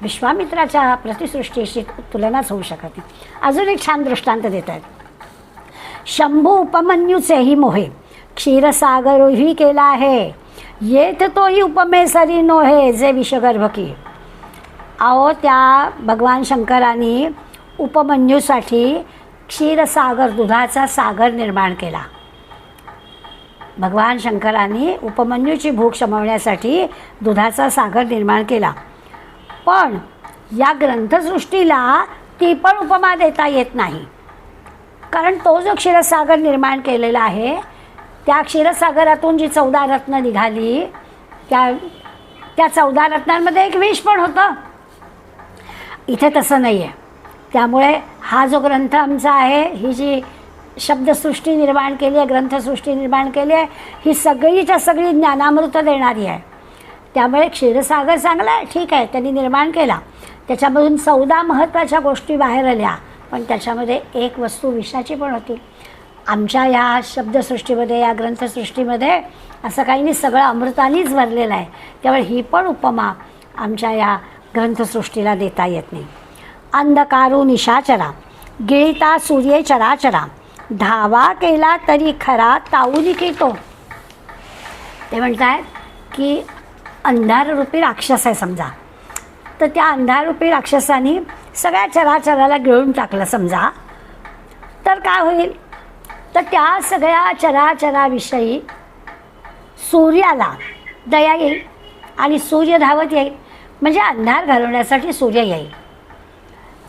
विश्वामित्राच्या प्रतिसृष्टीशी तुलनाच होऊ शकत नाही. अजून एक छान दृष्टांत देत आहेत. शंभू उपमन्यूचेही मोहे क्षीरसागरही केला आहे, येत तोही उपमे सरी नोहे जे विषगर्भकी. अहो त्या भगवान शंकरांनी उपमन्यूसाठी क्षीरसागर दुधाचा सागर निर्माण केला. भगवान शंकरांनी उपमन्यूची भूक शमवण्यासाठी दुधाचा सागर निर्माण केला. पण या ग्रंथसृष्टीला ती पण उपमा देता येत नाही. कारण तो जो क्षीरसागर निर्माण केलेला आहे त्या क्षीरसागरातून जी 14 रत्न निघाली त्या 14 रत्नांमध्ये एक विष पण होतं. इथे तसं नाही आहे. त्यामुळे हा जो ग्रंथ आमचा आहे, ही जी शब्दसृष्टी निर्माण केली आहे, ग्रंथसृष्टी निर्माण केली आहे, ही सगळीच्या सगळी ज्ञानामृत देणारी आहे. त्यामुळे क्षीरसागर चांगला आहे, ठीक आहे, त्यांनी निर्माण केला, त्याच्यामधून 14 महत्त्वाच्या गोष्टी बाहेर आल्या, पण त्याच्यामध्ये एक वस्तू विषाची पण होती. आमच्या या शब्दसृष्टीमध्ये, या ग्रंथसृष्टीमध्ये असं काही नाही, सगळं अमृतानीच भरलेलं आहे. त्यामुळे ही पण उपमा आमच्या या ग्रंथसृष्टीला देता येत नाही. अंधकारू निशाचरा गिळिता सूर्ये चराचरा, धावा केला तरी खरा ताऊनी तो. ते म्हणतात की अंधाररूपी राक्षस आहे समजा, तर त्या अंधाररूपी राक्षसाने सगळ्या चराचराला गिळून टाकलं समजा, तर काय होईल? तर त्या सगळ्या चराचराविषयी सूर्याला दया येईल आणि सूर्य धावत येईल. म्हणजे अंधार घालवण्यासाठी सूर्य येईल.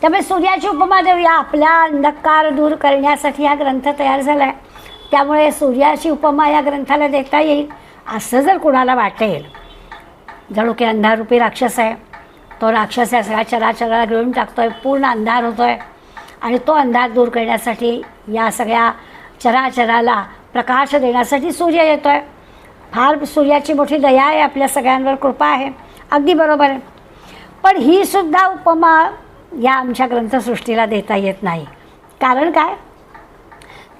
त्यामुळे सूर्याची उपमा देऊया. आपला अंधकार दूर करण्यासाठी हा ग्रंथ तयार झाला आहे, त्यामुळे सूर्याची उपमा या ग्रंथाला देता येईल असं जर कुणाला वाटेल, जणू की अंधाररूपी राक्षस आहे, तो राक्षस या सगळ्या चराचराला गिळून टाकतो आहे, पूर्ण अंधार होतो आहे, आणि तो अंधार दूर करण्यासाठी या सगळ्या चराचराला प्रकाश देण्यासाठी सूर्य येतो आहे. फार सूर्याची मोठी दया आहे, आपल्या सगळ्यांवर कृपा आहे, अगदी बरोबर आहे. पण ही सुद्धा उपमा या आमच्या ग्रंथसृष्टीला देता येत नाही. कारण काय?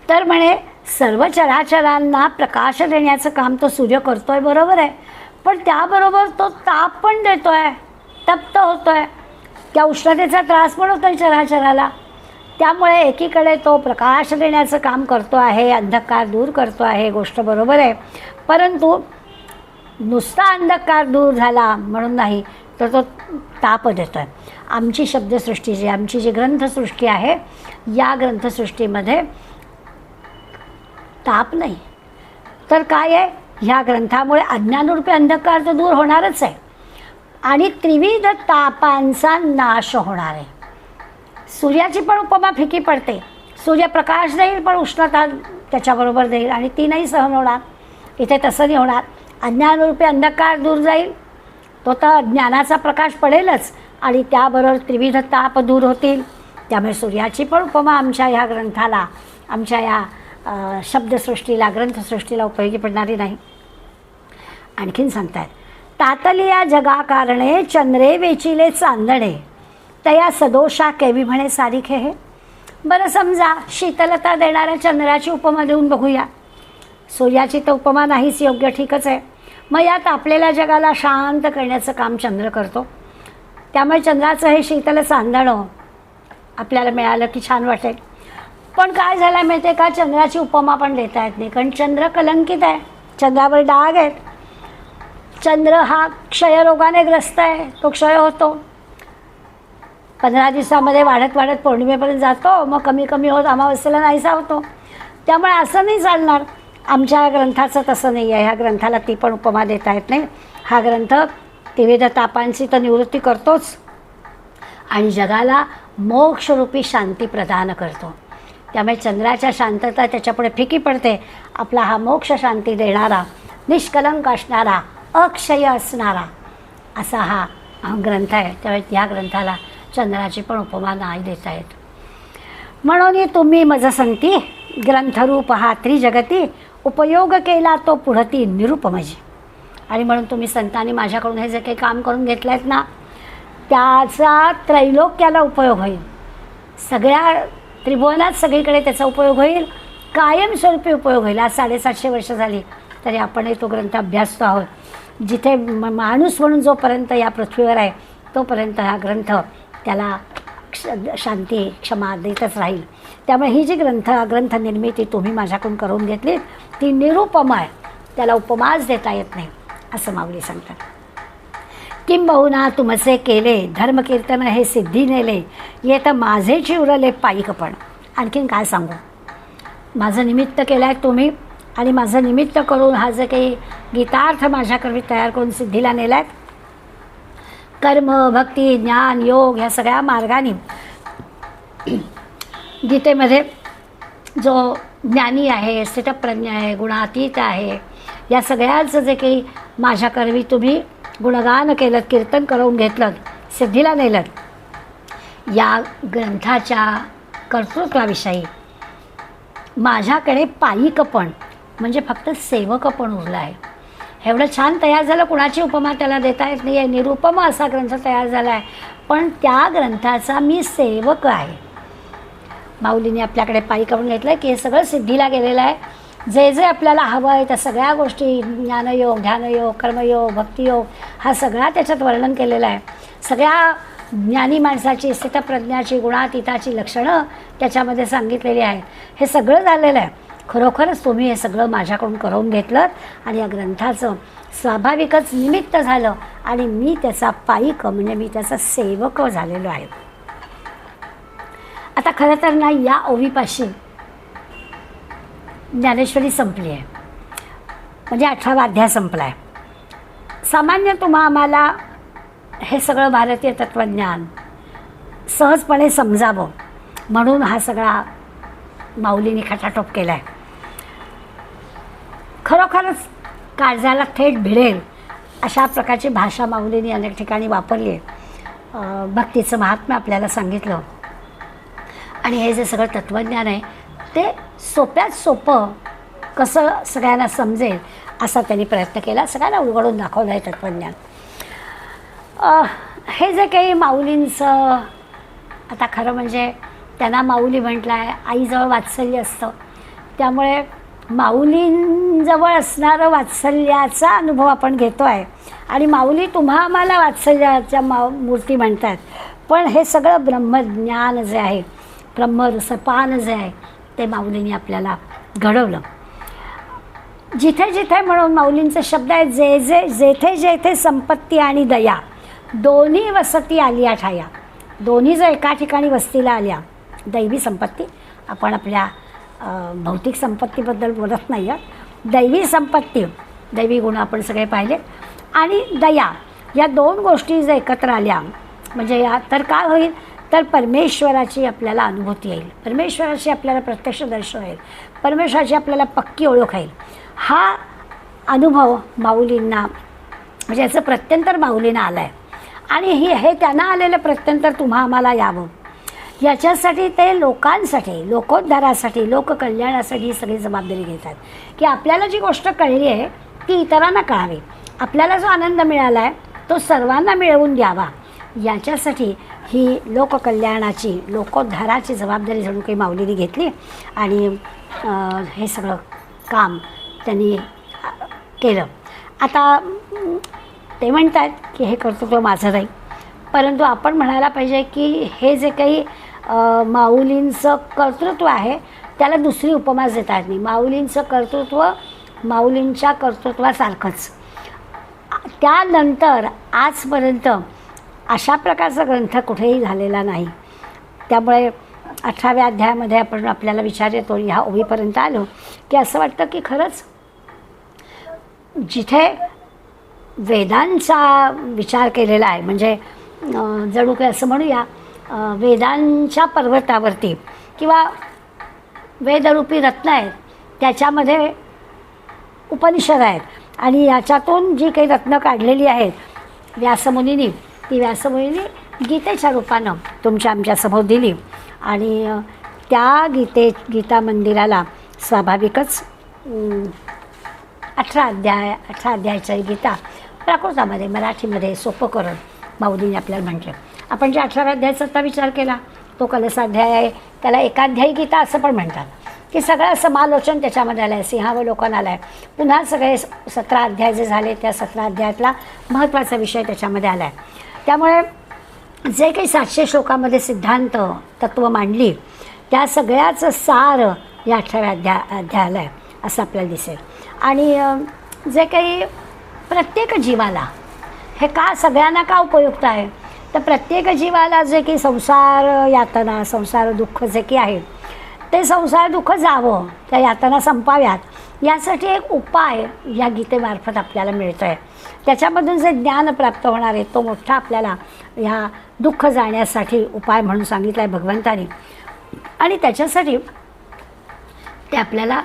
तर म्हणे सर्व चराचरांना प्रकाश देण्याचं काम तो सूर्य करतो आहे, बरोबर आहे, पण त्याबरोबर तो ताप पण देतो आहे, तप्त होतो आहे, त्या उष्णतेचा त्रास पण होतो आहे चराचराला. त्यामुळे एकीकडे तो प्रकाश देण्याचं काम करतो आहे, अंधकार दूर करतो आहे, गोष्ट बरोबर आहे, परंतु नुसता अंधकार दूर झाला म्हणून नाही, तर तो ताप देतो आहे. आमची शब्दसृष्टी जी, आमची जी ग्रंथसृष्टी आहे या ग्रंथसृष्टीमध्ये ताप नाही. तर काय आहे, ह्या ग्रंथामुळे अज्ञानरूपी अंधकार तर दूर होणारच आहे आणि त्रिविध तापांचा नाश होणार आहे. सूर्याची पण उपमा फिकी पडते. सूर्यप्रकाश देईल पण उष्णता त्याच्याबरोबर देईल आणि ती नाही सहन होणार. इथे तसं नाही होणार. अज्ञानरूपी अंधकार दूर जाईल, तो तर ज्ञानाचा प्रकाश पडेलच आणि त्याबरोबर त्रिविध ताप दूर होतील. त्यामुळे सूर्याची पण उपमा आमच्या ह्या ग्रंथाला, आमच्या या शब्दसृष्टीला, ग्रंथसृष्टीला उपयोगी पडणारी नाही. आणखीन सांगतात, तातलिया जगा कारणे चंद्रे वेचिले चांदणे, तया सदोषा केवी म्हणे सारिखे हे. बरं, समजा शीतलता देणाऱ्या चंद्राची उपमा देऊन बघूया. सूर्याची तर उपमा नाहीच योग्य, ठीकच आहे. मग या तापलेल्या जगाला शांत करण्याचं काम चंद्र करतो. त्यामुळे चंद्राचं हे शीतल चांदणं आपल्याला मिळालं की छान वाटेल. पण काय झालं माहिती आहे का, चंद्राची उपमा पण देता येत नाही, कारण चंद्र कलंकित आहे, चंद्रावर डाग आहेत. चंद्र हा क्षयरोगाने ग्रस्त आहे, तो क्षय होतो. 15 दिवसामध्ये वाढत वाढत पौर्णिमेपर्यंत जातो, मग कमी कमी होत अमावस्येला नाहीसा होतो. त्यामुळे असं नाही चालणार. आमच्या ग्रंथाचं तसं नाही आहे. ह्या ग्रंथाला ती पण उपमा देता येत नाही. हा ग्रंथ त्रिविध तापांची तर निवृत्ती करतोच आणि जगाला मोक्षरूपी शांती प्रदान करतो. त्यामुळे चंद्राच्या शांतता त्याच्यापुढे फिकी पडते. आपला हा मोक्ष शांती देणारा, निष्कलंक असणारा, अक्षय असणारा असा हा ग्रंथ आहे. त्यामुळे ह्या ग्रंथाला चंद्राची पण उपमा नाही देता येत. म्हणून तुम्ही मज संती ग्रंथरूप हा त्रिजगती, उपयोग केला तो पुढती निरुपमजी. आणि म्हणून तुम्ही संतांनी माझ्याकडून हे जे काही काम करून घेतलं आहेत ना, त्याचा त्रैलोक्याला उपयोग होईल. सगळ्या त्रिभुवनात सगळीकडे त्याचा उपयोग होईल, कायमस्वरूपी उपयोग होईल. आज 750 वर्ष झाली तरी आपणही तो ग्रंथ अभ्यासतो आहोत. जिथे माणूस म्हणून जोपर्यंत या पृथ्वीवर आहे तोपर्यंत हा ग्रंथ त्याला शांती, क्षमा देतच राहील. त्यामुळे ही जी ग्रंथ निर्मिती तुम्ही माझ्याकडून करून घेतली ती निरुपमा आहे, त्याला उपमाच देता येत नाही असं माऊली सांगतात. किंबहुना तुमचे केले धर्मकीर्तन हे सिद्धी नेले, येत माझे चिवरले पायीकपण. आणखीन काय सांगू, माझं निमित्त केलं आहे तुम्ही आणि माझं निमित्त करून हा जे काही गीतार्थ माझ्याकडे तयार करून सिद्धीला नेला आहे. कर्म, भक्ती, ज्ञान, योग ह्या सगळ्या मार्गाने गीतेमध्ये जो ज्ञानी आहे, स्थितप्रज्ञ आहे, गुणातीत आहे, या सगळ्याचं जे काही माझ्याकरवी तुम्ही गुणगान केलं, कीर्तन करून घेतलं, सिद्धीला नेलं, या ग्रंथाच्या कर्तृत्वाविषयी माझ्याकडे पायिकपण म्हणजे फक्त सेवकपण उरलं आहे. एवढं छान तयार झालं, कुणाची उपमा त्याला देता येत नाही आहे. निरुपमा असा ग्रंथ तयार झाला आहे, पण त्या ग्रंथाचा मी सेवक आहे. माऊलीने आपल्याकडे पायी करून घेतलं की हे सगळं सिद्धीला गेलेलं आहे. जे जे आपल्याला हवं आहे त्या सगळ्या गोष्टी, ज्ञानयोग, ध्यानयोग, कर्मयोग, भक्तियोग, हा सगळा त्याच्यात वर्णन केलेलं आहे. सगळ्या ज्ञानी माणसाची, स्थितप्रज्ञाची, गुणातीताची लक्षणं त्याच्यामध्ये सांगितलेली आहेत. हे सगळं झालेलं आहे. खरोखरच तुम्ही हे सगळं माझ्याकडून करून घेतलं आणि या ग्रंथाचं स्वाभाविकच निमित्त झालं आणि मी त्याचा पायिक म्हणजे मी त्याचा सेवक झालेलो आहे. आता खरं तर ना, या ओवीपाशी ज्ञानेश्वरी संपली आहे, म्हणजे 18वा अध्याय संपला आहे. सामान्य आम्हाला हे सगळं भारतीय तत्त्वज्ञान सहजपणे समजावं म्हणून हा सगळा माऊलीने खटाटोप केला आहे. खरोखरच काळजाला थेट भिडेल अशा प्रकारची भाषा माऊलीने अनेक ठिकाणी वापरली आहे. भक्तीचं महात्म्य आपल्याला सांगितलं आणि हे जे सगळं तत्त्वज्ञान आहे ते सोप्यात सोपं कसं सगळ्यांना समजेल असा त्यांनी प्रयत्न केला. सगळ्यांना उलगडून दाखवलं आहे तत्त्वज्ञान. हे जे काही माऊलींचं, आता खरं म्हणजे त्यांना माऊली म्हटलं आहे, आईजवळ वात्सल्य असतं, त्यामुळे माऊलींजवळ असणारं वात्सल्याचा अनुभव आपण घेतो आहे आणि माऊली आम्हाला वात्सल्याच्या मूर्ती म्हणतात. पण हे सगळं ब्रह्मज्ञान जे आहे, ब्रह्मरसपान जे आहे ते माऊलींनी आपल्याला घडवलं. जिथे जिथे म्हणून माऊलींचे शब्द आहेत, जेथे जेथे संपत्ती आणि दया दोन्ही वसती आलिया ठाया. दोन्ही जर एका ठिकाणी वस्तीला आल्या दैवी संपत्ती, आपण आपल्या भौतिक संपत्तीबद्दल बोलत नाही आहे, दैवी संपत्ती, दैवी गुण आपण सगळे पाहिले, आणि दया, या 2 गोष्टी जर एकत्र आल्या म्हणजे या तर काय होईल, तर परमेश्वराची आपल्याला अनुभूती येईल, परमेश्वराची आपल्याला प्रत्यक्ष दर्शन होईल, परमेश्वराची आपल्याला पक्की ओळख येईल. हा अनुभव माऊलींना म्हणजे याचं प्रत्यंतर माऊलींना आलं आहे. आणि हे त्यांना आलेलं प्रत्यंतर तुम्हा आम्हाला यावं याच्यासाठी ते लोकांसाठी, लोकोद्धारासाठी, लोककल्याणासाठी ही सगळी जबाबदारी घेतात की आपल्याला जी गोष्ट कळली आहे ती इतरांना कळावी, आपल्याला जो आनंद मिळाला आहे तो सर्वांना मिळवून द्यावा, याच्यासाठी ही लोककल्याणाची, लोकोद्धाराची जबाबदारी जणू काही माऊलीने घेतली आणि हे सगळं काम त्यांनी केलं. आता ते म्हणतात की हे कर्तृत्व माझं नाही, परंतु आपण म्हणायला पाहिजे की हे जे काही माऊलींचं कर्तृत्व आहे त्याला दुसरी उपमा देता येत नाही. माऊलींचं कर्तृत्व माऊलींच्या कर्तृत्वासारखंच. त्यानंतर आजपर्यंत अशा प्रकारचा ग्रंथ कुठेही झालेला नाही. त्यामुळे 18व्या अध्यायामध्ये आपण आपल्याला विचार येतो, ह्या ओवीपर्यंत आलो की असं वाटतं की खरंच जिथे वेदांचा विचार केलेला आहे, म्हणजे जणू काही असं म्हणूया वेदांच्या पर्वतावरती किंवा वेदरूपी रत्न आहेत, त्याच्यामध्ये उपनिषद आहेत आणि याच्यातून जी काही रत्न काढलेली आहेत व्यासमुनींनी, ती व्यासमुनींनी गीतेच्या रूपानं तुमच्या आमच्यासमोर दिली. आणि त्या गीता मंदिराला स्वाभाविकच 18 अध्यायाची गीता प्राकृतामध्ये मराठीमध्ये सोपं करून माऊलींनी आपल्याला म्हटलं. आपण जे 18व्या अध्यायाचा आता विचार केला तो कलसाध्याय आहे, त्याला एकाध्यायी गीता असं पण म्हणतात की सगळं समालोचन त्याच्यामध्ये आलं आहे, सिंहावलोकन आलं आहे. पुन्हा सगळे 17 अध्याय जे झाले त्या 17 अध्यायातला महत्त्वाचा विषय त्याच्यामध्ये आला आहे. त्यामुळे जे काही 700 श्लोकामध्ये सिद्धांत तत्त्व मांडली त्या सगळ्याचं सार या 18व्या अध्यायाला आहे असं आपल्याला दिसेल. आणि जे काही प्रत्येक जीवाला हे का सगळ्यांना का उपयुक्त आहे, तर प्रत्येक जीवाला जे काही संसार यातना, संसार दुःख जे काही आहे ते संसार दुःख जावं, त्या यातना संपाव्यात, यासाठी एक उपाय या गीतेमार्फत आपल्याला मिळतो आहे. त्याच्यामधून जे ज्ञान प्राप्त होणार आहे तो मोठा आपल्याला ह्या दुःख जाण्यासाठी उपाय म्हणून सांगितला आहे भगवंताने. आणि त्याच्यासाठी ते आपल्याला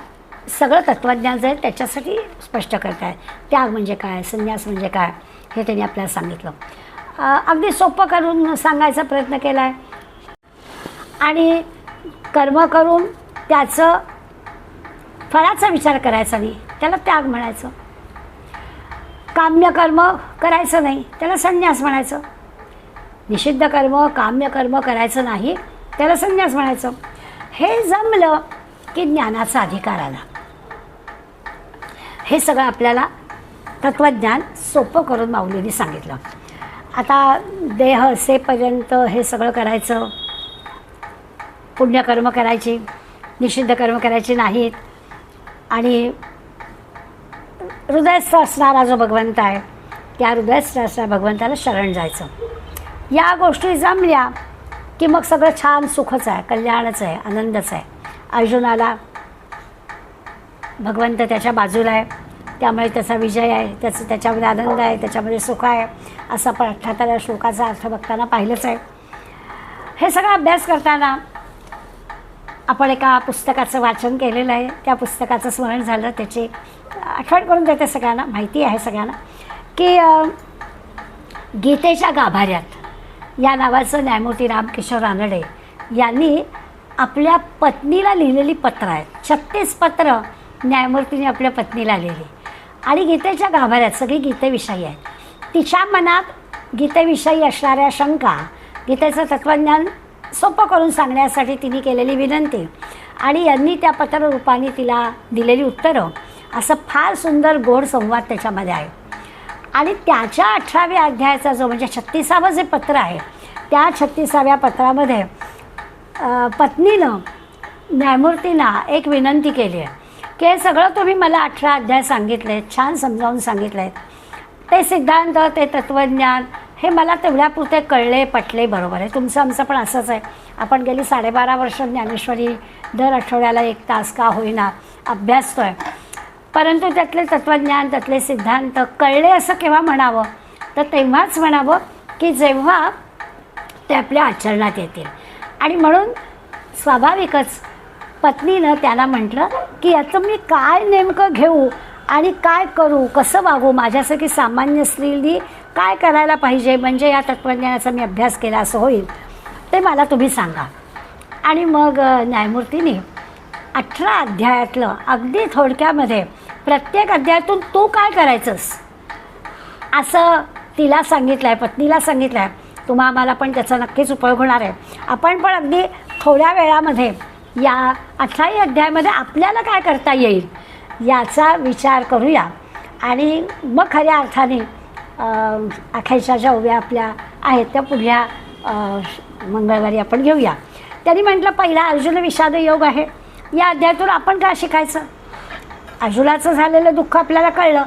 सगळं तत्त्वज्ञान जे आहे त्याच्यासाठी स्पष्ट करत आहे. त्याग म्हणजे काय, संन्यास म्हणजे काय, हे त्यांनी आपल्याला सांगितलं. अगदी सोपं करून सांगायचा प्रयत्न केला आहे. आणि कर्म करून त्याचं फळाचा विचार करायचा नाही, त्याला त्याग म्हणायचं. काम्य कर्म करायचं नाही, त्याला संन्यास म्हणायचं. निषिद्ध कर्म, काम्य कर्म करायचं नाही, त्याला संन्यास म्हणायचं. हे जमलं की ज्ञानाचा अधिकार आला. हे सगळं आपल्याला तत्त्वज्ञान सोपं करून माऊलींनी सांगितलं. आता देह असेपर्यंत हे सगळं करायचं, पुण्यकर्म करायची, निषिद्ध कर्म करायचे नाहीत, आणि हृदयस्थ असणारा जो भगवंत आहे त्या हृदयस्थ असणाऱ्या भगवंताला शरण जायचं. या गोष्टी जमल्या की मग सगळं छान सुखच आहे, कल्याणच आहे, आनंदच आहे. अर्जुनाला भगवंत त्याच्या बाजूला आहे, त्यामुळे त्याचा विजय आहे, त्याच्यामध्ये आनंद आहे, त्याच्यामध्ये सुख आहे, असं आपण 78व्या श्लोकाचा अर्थ बघताना पाहिलंच आहे. हे सगळं अभ्यास करताना आपण एका पुस्तकाचं वाचन केलेलं आहे, त्या पुस्तकाचं स्मरण झालं, त्याची आठवण करून देते सगळ्यांना. माहिती आहे सगळ्यांना की गीतेच्या गाभाऱ्यात या नावाचं न्यायमूर्ती रामकिशोर रानडे यांनी आपल्या पत्नीला लिहिलेली पत्र आहेत. 36 पत्र न्यायमूर्तीने आपल्या पत्नीला लिहिली आणि गीतेच्या गाभाऱ्यात सगळी गीतेविषयी आहेत. तिच्या मनात गीतेविषयी असणाऱ्या शंका, गीतेचं तत्त्वज्ञान सोपं करून सांगण्यासाठी तिने केलेली विनंती आणि यांनी त्या पत्ररूपाने तिला दिलेली उत्तरं, असं फार सुंदर गोड संवाद त्याच्यामध्ये आहे. आणि त्याच्या 18व्या अध्यायाचा जो म्हणजे 36वं जे पत्र आहे त्या 36व्या पत्रामध्ये पत्नीनं न्यायमूर्तींना एक विनंती केली आहे की हे सगळं तुम्ही मला 18 अध्याय सांगितले आहेत, छान समजावून सांगितले आहेत, ते सिद्धांत, ते तत्त्वज्ञान, हे मला तेवढ्यापुरते कळले, पटले, बरोबर आहे. तुमचं आमचं पण असंच आहे. आपण गेली 12.5 वर्ष ज्ञानेश्वरी दर आठवड्याला 1 तास का होईना अभ्यासतो आहे. परंतु त्यातले तत्त्वज्ञान, त्यातले सिद्धांत कळले असं केव्हा म्हणावं, तर तेव्हाच म्हणावं की जेव्हा ते आपल्या आचरणात येतील. आणि म्हणून स्वाभाविकच पत्नीनं त्याला म्हटलं की याचं मी काय नेमकं घेऊ आणि काय करू, कसं वागू, माझ्यासारखी सामान्य स्त्रीनी काय करायला पाहिजे, म्हणजे या तत्त्वज्ञानाचा मी अभ्यास केला असं होईल, ते मला तुम्ही सांगा. आणि मग न्यायमूर्तीने 18 अध्यायातलं अगदी थोडक्यामध्ये प्रत्येक अध्यायातून तू काय करायचंस असं तिला सांगितलं आहे, पत्नीला सांगितलं आहे. तुम्हा आम्हाला पण त्याचा नक्कीच उपयोग होणार आहे. आपण पण अगदी थोड्या वेळामध्ये या 18 अध्यायामध्ये आपल्याला काय करता येईल याचा विचार करूया. आणि मग खऱ्या अर्थाने आखायच्या ज्या उभ्या आपल्या आहेत त्या पुढल्या मंगळवारी आपण घेऊया. त्यांनी म्हटलं पहिला अर्जुन विषाद योग आहे. या अध्यायातून आपण काय शिकायचं? अर्जुनाचं झालेलं दुःख आपल्याला कळलं,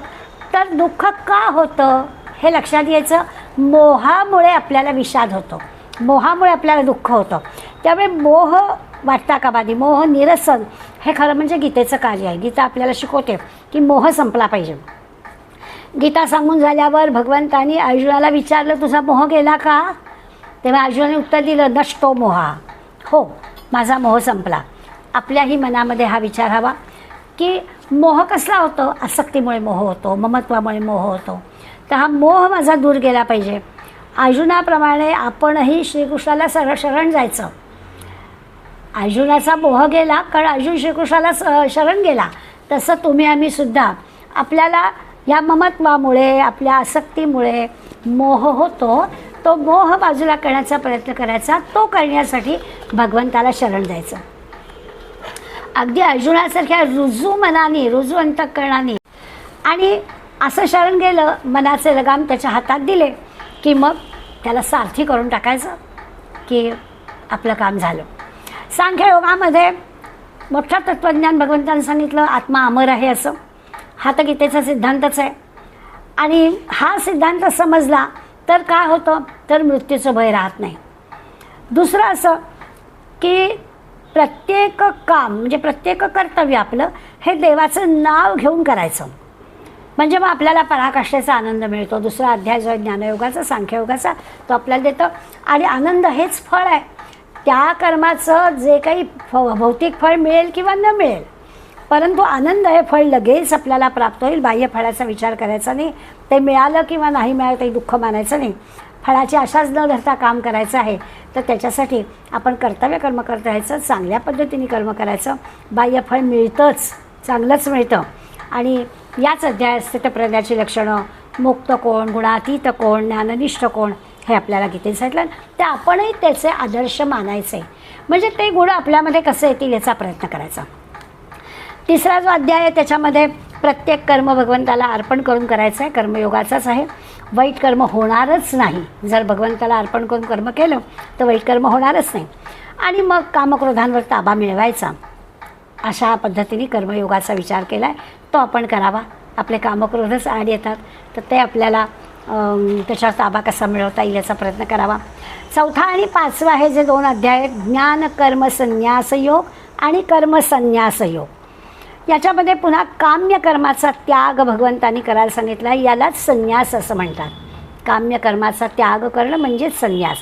तर दुःख का होतं हे लक्षात घ्यायचं. मोहामुळे आपल्याला विषाद होतो, मोहामुळे आपल्याला दुःख होतं. त्यामुळे मोह वाटता कामा नये. मोह निरसन हे खरं म्हणजे गीतेचं कार्य आहे. गीता आपल्याला शिकवते की मोह संपला पाहिजे. गीता सांगून झाल्यावर भगवंतानी अर्जुनाला विचारलं तुझा मोह गेला का? तेव्हा अर्जुनाने उत्तर दिलं नष्टो मोहा. हो, माझा मोह संपला. आपल्याही मनामध्ये हा विचार हवा की मोह कसला होतो? आसक्तीमुळे मोह होतो, ममत्वामुळे मोह होतो. तर हा मोह माझा दूर गेला पाहिजे. अर्जुनाप्रमाणे आपणही श्रीकृष्णाला शरण जायचं. अर्जुनाचा मोह गेला कारण अर्जुन श्रीकृष्णाला शरण गेला. तसं तुम्ही आम्ही सुद्धा आपल्याला या ममत्वामुळे, आपल्या आसक्तीमुळे मोह होतो, तो मोह बाजूला करण्याचा प्रयत्न करायचा. तो करण्यासाठी भगवंताला शरण जायचं. अगदी अर्जुनासारख्या रुजू मनाने, रुजू अंतःकरणाने आणि असं शरण गेलं, मनाचे लगाम त्याच्या हातात दिले की मग त्याला सारथी करून टाकायचं की आपलं काम झालं. सांख्ययोगामध्ये मोठं तत्त्वज्ञान भगवंतांनी सांगितलं, आत्मा अमर आहे असं. हा तर गीतेचा सिद्धांतच आहे. आणि हा सिद्धांत समजला तर काय होतं, तर मृत्यूचं भय राहत नाही. दुसरं असं की प्रत्येक काम म्हणजे प्रत्येक कर्तव्य आपलं हे देवाचं नाव घेऊन करायचं, म्हणजे मग आपल्याला पराकाष्ठेचा आनंद मिळतो. दुसरा अध्याय जो आहे ज्ञानयोगाचा, सांख्ययोगाचा, तो आपल्याला देतो. आणि आनंद हेच फळ आहे. त्या कर्माचं जे काही भौतिक फळ मिळेल किंवा न मिळेल, परंतु आनंद हे फळ लगेच आपल्याला प्राप्त होईल. बाह्य फळाचा विचार करायचा नाही. ते मिळालं किंवा नाही मिळालं तरी दुःख मानायचं नाही. फळाची आशाच न धरता काम करायचं आहे. तर त्याच्यासाठी आपण कर्तव्य कर्म करत राहायचं, चांगल्या पद्धतीने कर्म करायचं. बाह्य फळ मिळतंच, चांगलंच मिळतं. आणि याच अध्यायात स्थितप्रज्ञाची लक्षणं, मुक्त कोण, गुणातीत कोण, ज्ञाननिष्ठ कोण, हे आपल्याला गीतेत सांगितलं. तर आपणही त्याचे आदर्श मानायचे, म्हणजे ते गुण आपल्यामध्ये कसे येतील याचा प्रयत्न करायचा. तिसरा जो अध्याय आहे त्याच्यामध्ये प्रत्येक कर्म भगवंताला अर्पण करून करायचं आहे. कर्मयोगाचाच आहे. वाईट कर्म होणारच नाही. जर भगवंताला अर्पण करून कर्म केलं तर वाईट कर्म होणारच नाही. आणि मग कामक्रोधांवर ताबा मिळवायचा, अशा पद्धतीने कर्मयोगाचा विचार केला आहे. तो आपण करावा. आपले कामक्रोधच आड येतात, तर ते आपल्याला त्याच्यावर ताबा कसा मिळवता येईल याचा प्रयत्न करावा. चौथा आणि पाचवा हे जे 2 अध्याय आहेत, ज्ञान कर्म संन्यास योग आणि कर्म संन्यास योग, याच्यामध्ये पुन्हा काम्य कर्माचा त्याग भगवंतांनी करायला सांगितला आहे. यालाच संन्यास असं म्हणतात. काम्य कर्माचा त्याग करणं म्हणजेच संन्यास,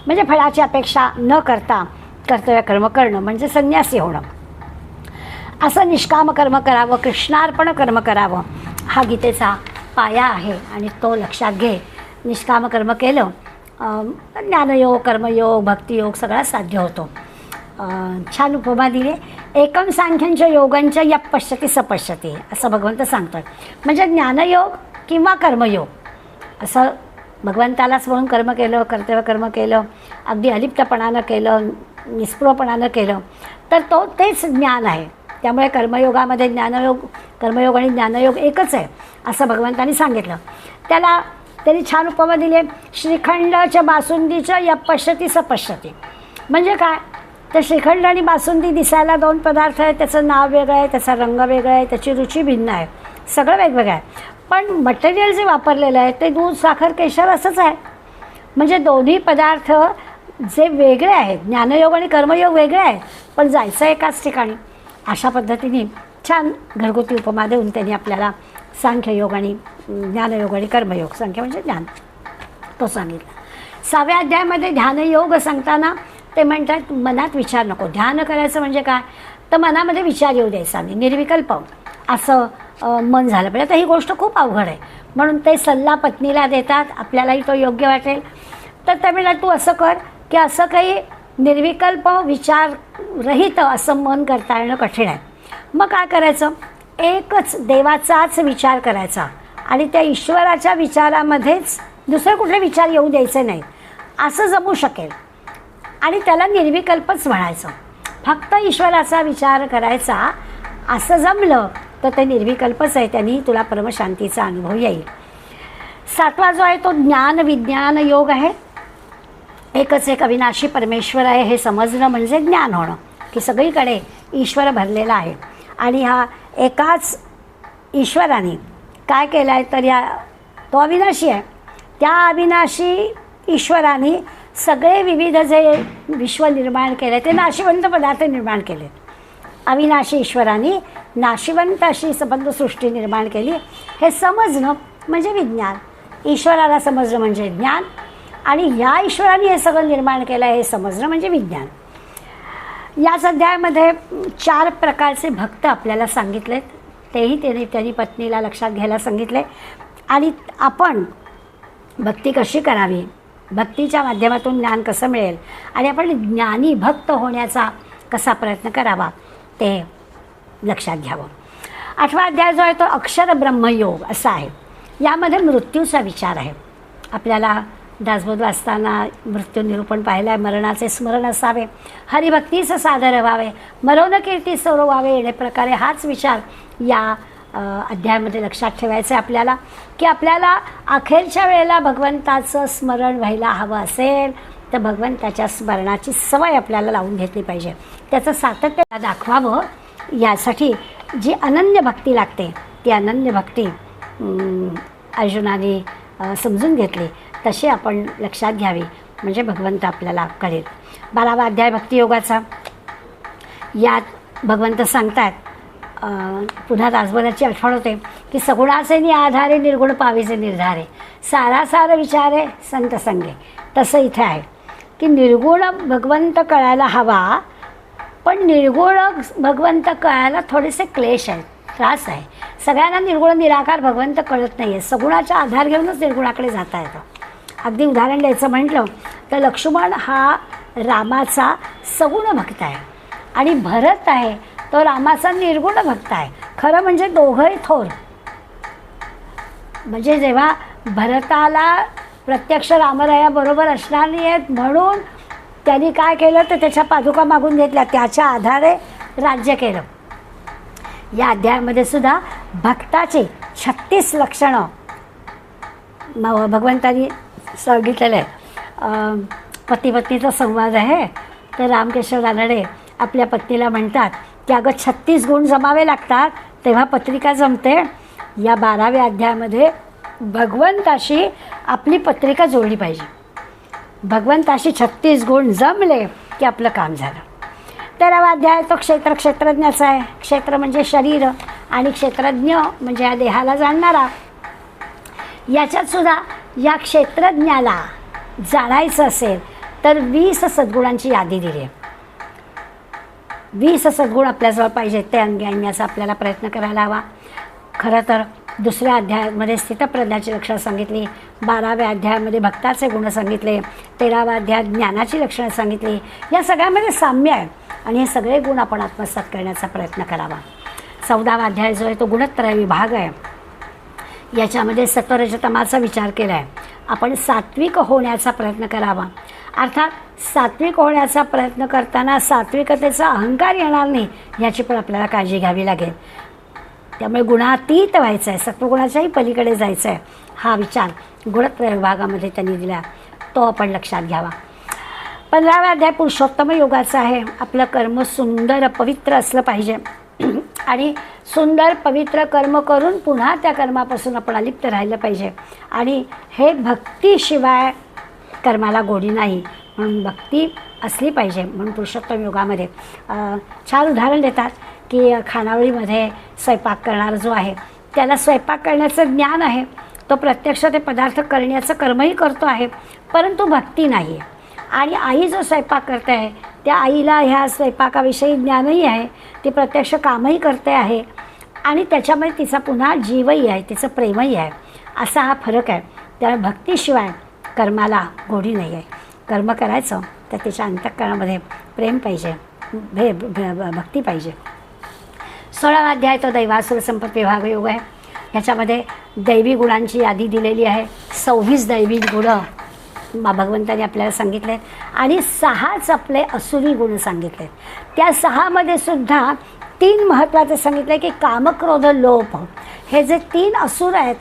म्हणजे फळाची अपेक्षा न करता कर्तव्य कर्म करणं म्हणजे संन्यासी होणं. असं निष्काम कर्म करावं, कृष्णार्पण कर्म करावं, हा गीतेचा पाया आहे. आणि तो लक्षात घे. निष्काम कर्म केलं, ज्ञानयोग, कर्मयोग, भक्तियोग सगळा साध्य होतो. छान उपमा दिली. एकम सांख्यांच्या योगांच्या या पश्यती सपश्यती असं भगवंत सांगतात. म्हणजे ज्ञानयोग किंवा कर्मयोग असं भगवंतालाच म्हणून कर्म केलं, कर्तव्य कर्म केलं, अगदी अलिप्तपणानं केलं, निस्पृहपणानं केलं, तर तेच ज्ञान आहे. त्यामुळे कर्मयोगामध्ये ज्ञानयोग, कर्मयोग आणि ज्ञानयोग एकच आहे असं भगवंतांनी सांगितलं. त्यांनी छान उपमा दिली आहे. श्रीखंडाच्या बासुंदीच्या या पश्यती सपश्यती म्हणजे काय, तर श्रीखंड आणि बासुंदी दिसायला 2 पदार्थ आहेत. त्याचं नाव वेगळं आहे, त्याचा रंग वेगळा आहे, त्याची रुची भिन्न आहे, सगळं वेगवेगळं आहे. पण मटेरियल जे वापरलेलं आहे ते दूध, साखर, केशर असंच आहे. म्हणजे दोन्ही पदार्थ जे वेगळे आहेत, ज्ञानयोग आणि कर्मयोग वेगळे आहे, पण जायचं एकाच ठिकाणी. अशा पद्धतीने छान घरगुती उपमा देऊन त्यांनी आपल्याला सांख्ययोग आणि ज्ञानयोग आणि कर्मयोग, सांख्य म्हणजे ज्ञान, तो सांगितला. 6व्या अध्यायामध्ये ध्यानयोग सांगताना ते म्हणतात मनात विचार नको. ध्यान करायचं म्हणजे काय, तर मनामध्ये विचार येऊ द्यायचा नाही, निर्विकल्प असं मन झालं पाहिजे. आता ही गोष्ट खूप अवघड आहे, म्हणून ते सल्ला पत्नीला देतात, आपल्यालाही तो योग्य वाटेल. तर ते म्हणतात तू असं कर की असं काही निर्विकल्प विचार रहित असं मन करता येणं कठीण आहे. मग काय करायचं, एकच देवाचाच विचार करायचा आणि त्या ईश्वराच्या विचारामध्येच दुसरे कुठले विचार येऊ द्यायचे नाहीत, असं जमू शकेल. आणि त्याला निर्विकल्पच म्हणायचं, फक्त ईश्वराचा विचार करायचा, असं जमलं तर ते निर्विकल्पच आहे, त्यांनी तुला परमशांतीचा अनुभव येईल. 7वा जो आहे तो ज्ञान विज्ञान योग आहे. एकच एक अविनाशी परमेश्वर आहे हे समजणं म्हणजे ज्ञान होणं, की सगळीकडे ईश्वर भरलेला आहे. आणि हा एकाच ईश्वराने काय केलं आहे, तर तो अविनाशी आहे. त्या अविनाशी ईश्वराने सगळे विविध जे विश्व निर्माण केले ते नाशिवंत पदार्थ निर्माण केले. अविनाशी ईश्वराने नाशिवंत अशी संबंध सृष्टी निर्माण केली, हे समजणं म्हणजे विज्ञान. ईश्वराला समजणं म्हणजे ज्ञान, आणि ह्या ईश्वराने हे सगळं निर्माण केलं हे समजणं म्हणजे विज्ञान. याच अध्यायामध्ये 4 प्रकारचे भक्त आपल्याला सांगितलेत, तेही त्यांनी पत्नीला लक्षात घ्यायला सांगितले. आणि आपण भक्ती कशी करावी, भक्तीच्या माध्यमातून ज्ञान कसं मिळेल आणि आपण ज्ञानी भक्त होण्याचा कसा प्रयत्न करावा ते लक्षात घ्यावं. 8वा अध्याय जो आहे तो अक्षर ब्रह्मयोग असा आहे. यामध्ये मृत्यूचा विचार आहे. आपल्याला दासबोध वाचताना मृत्यू निरूपण पाहिलं आहे. मरणाचे स्मरण असावे, हरिभक्तीचं सादर व्हावे, मरोन कीर्ती सौरव व्हावे, येणे प्रकारे हाच विचार या अध्यायामध्ये लक्षात ठेवायचं आहे आपल्याला, की आपल्याला अखेरच्या वेळेला भगवंताचं स्मरण व्हायला हवं असेल तर भगवंताच्या स्मरणाची सवय आपल्याला लावून घेतली पाहिजे, त्याचं सातत्य दाखवावं. यासाठी जी अनन्य भक्ती लागते ती अनन्य भक्ती अर्जुनाने समजून घेतली, तशी आपण लक्षात घ्यावी, म्हणजे भगवंत आपल्याला कळेल. 12वा अध्याय भक्तियोगाचा. यात भगवंत सांगतात, पुन्हा दासबोधाची आठवण होते की सगुणाचे आधारे निर्गुण पावीचे निर्धारे, सारासार विचारे संत संगे. तसं इथे आहे की निर्गुण भगवंत कळायला हवा, पण निर्गुण भगवंत कळायला थोडेसे क्लेश आहेत, त्रास आहे. सगळ्यांना निर्गुण निराकार भगवंत कळत नाही आहे, सगुणाचा आधार घेऊनच निर्गुणाकडे जाता येतं. अगदी उदाहरण द्यायचं म्हटलं तर लक्ष्मण हा रामाचा सगुण भक्त आहे आणि भरत आहे तो रामाचा निर्गुण भक्त आहे. खरं म्हणजे दोघंही थोर. म्हणजे जेव्हा भरताला प्रत्यक्ष रामरायाबरोबर असणार नाही आहेत म्हणून त्यांनी काय केलं तर त्याच्या पादुका मागून घेतल्या, त्याच्या आधारे राज्य केलं. या अध्यायामध्ये सुद्धा भक्ताची 36 लक्षणं भगवंतांनी सांगितलेलं आहे. पती पत्नीचा संवाद आहे तर रामकेशव रानडे आपल्या पत्नीला म्हणतात की अगं 36 गुण जमावे लागतात तेव्हा पत्रिका जमते. या 12व्या अध्यायामध्ये भगवंताशी आपली पत्रिका जोडली पाहिजे. भगवंताशी 36 गुण जमले की आपलं काम झालं. 13वा अध्याय तो क्षेत्रज्ञाचा आहे. क्षेत्र म्हणजे शरीर आणि क्षेत्रज्ञ म्हणजे या देहाला जाणणारा. याच्यात सुद्धा या क्षेत्रज्ञाला जाणायचं असेल तर 20 सद्गुणांची यादी दिली आहे. 20 सद्गुण आपल्याजवळ पाहिजेत, ते अंगी आणण्याचा आपल्याला प्रयत्न करायला हवा. खरं तर 2ऱ्या अध्यायामध्ये स्थितप्रज्ञाची लक्षणं सांगितली, 12व्या अध्यायामध्ये भक्ताचे गुण सांगितले, 13वा अध्यायात ज्ञानाची लक्षणं सांगितली. या सगळ्यामध्ये साम्य आहे आणि हे सगळे गुण आपण आत्मसात करण्याचा प्रयत्न करावा. 14वा अध्याय जो आहे तो गुणत्रय विभाग आहे. याच्यामध्ये सत्वरजतमाचा विचार केला आहे. आपण सात्विक होण्याचा प्रयत्न करावा. अर्थात सात्विक होण्याचा प्रयत्न करताना सात्विकतेचा अहंकार येणार नाही याची पण आपल्याला काळजी घ्यावी लागेल. त्यामुळे गुणातीत व्हायचं आहे, सत्वगुणाच्याही पलीकडे जायचं आहे. हा विचार गुणत्रय विभागामध्ये त्यांनी दिला, तो आपण लक्षात घ्यावा. 15वा अध्याय पुरुषोत्तम योगाचा आहे. आपलं कर्म सुंदर पवित्र असलं पाहिजे आणि सुंदर पवित्र कर्म करून पुन्हा त्या कर्मापासून आपण अलिप्त राहिलं पाहिजे. आणि हे भक्तीशिवाय कर्माला गोडी नाही. म्हणून भक्ती असली पाहिजे. म्हणून पुरुषोत्तम युगामध्ये छान उदाहरण देतात की खानावळीमध्ये स्वयंपाक करणारा जो आहे त्याला स्वयंपाक करण्याचं ज्ञान आहे, तो प्रत्यक्ष ते पदार्थ करण्याचं कर्मही करतो आहे, परंतु भक्ती नाही आहे. आणि आई जो स्वयंपाक करते आहे त्या आईला ह्या स्वयंपाकाविषयी ज्ञानही आहे, ती प्रत्यक्ष कामही करते आहे आणि त्याच्यामध्ये तिचा पुन्हा जीवही आहे, तिचं प्रेमही आहे. असा हा फरक आहे. त्यामुळे भक्तीशिवाय कर्माला गोडी नाही आहे. कर्म करायचं तर त्याच्या अंतःकरणामध्ये प्रेम पाहिजे, भक्ती पाहिजे. 16वा अध्याय तो दैवासुर संपत विभाग योग आहे. ह्याच्यामध्ये दैवी गुणांची यादी दिलेली आहे. 26 दैवी गुणं भगवंतांनी आपल्याला सांगितले आणि 6च आपले असुरी गुण सांगितले. त्या 6मध्ये सुद्धा 3 महत्त्वाचे सांगितले की कामक्रोध लोभ, हे जे 3 असुर आहेत,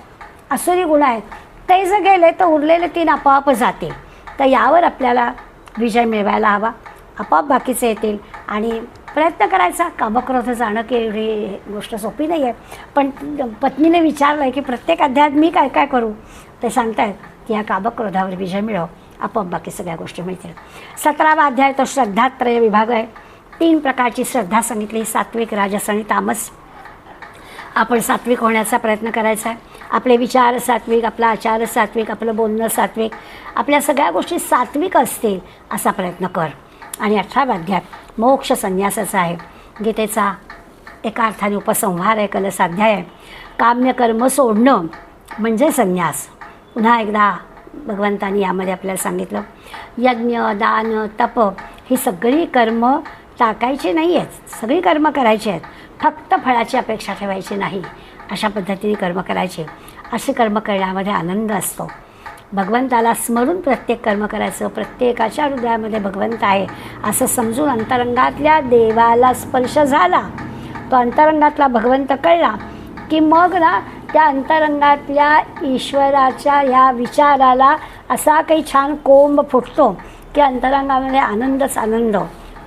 असुरी गुण आहेत, ते जर गेले तर उरलेले 3 आपोआप जातील. तर यावर आपल्याला विजय मिळवायला हवा. आपोआप बाकीचे येतील आणि प्रयत्न करायचा. कामक्रोध जाणं की एवढी गोष्ट सोपी नाही आहे. पण पत्नीने विचारलं आहे की प्रत्येक अध्यायात मी काय काय करू, ते सांगतायत की या कामक्रोधावर विजय मिळव, आपोआप बाकी सगळ्या गोष्टी मिळतील. 17वा अध्याय तो श्रद्धात्रय विभाग आहे. 3 प्रकारची श्रद्धा सांगितली, सात्विक, राजस आणि तामस. आपण सात्विक होण्याचा प्रयत्न करायचा आहे. आपले विचार सात्विक, आपला आचार सात्विक, आपलं बोलणं सात्विक, आपल्या सगळ्या गोष्टी सात्विक असतील असा प्रयत्न कर. आणि 18वा अध्याय मोक्ष संन्यासाचा आहे. गीतेचा एका अर्थाने उपसंहार आहे, कलसाध्याय आहे. काम्यकर्म सोडणं म्हणजे संन्यास. पुन्हा एकदा भगवंतांनी यामध्ये आपल्याला सांगितलं, यज्ञ, दान, तप ही सगळी कर्म टाकायची नाही आहेत, सगळी कर्म करायची आहेत, फक्त फळाची अपेक्षा ठेवायची नाही. अशा पद्धतीने कर्म करायचे. असे कर्म करण्यामध्ये आनंद असतो. भगवंताला स्मरून प्रत्येक कर्म करायचं. प्रत्येकाच्या हृदयामध्ये भगवंत आहे असं समजून अंतरंगातल्या देवाला स्पर्श झाला, तो अंतरंगातला भगवंत कळला की मग ना त्या अंतरंगातल्या ईश्वराच्या ह्या विचाराला असा काही छान कोंब फुटतो की अंतरंगामध्ये आनंदच आनंद,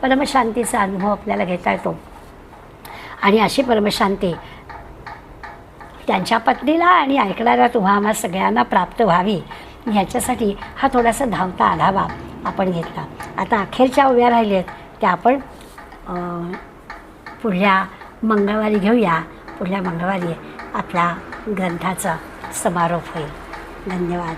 परमशांतीचा अनुभव आपल्याला घेता येतो. आणि अशी परमशांती त्यांच्या पत्नीला आणि ऐकणाऱ्या तुम्हा सगळ्यांना प्राप्त व्हावी, ह्याच्यासाठी हा थोडासा धावता आढावा आपण घेतला. आता अखेरच्या उभ्या राहिल्या आहेत त्या आपण पुढल्या मंगळवारी घेऊया. पुढल्या मंगळवारी आपला ग्रंथाचा समारोप होईल. धन्यवाद.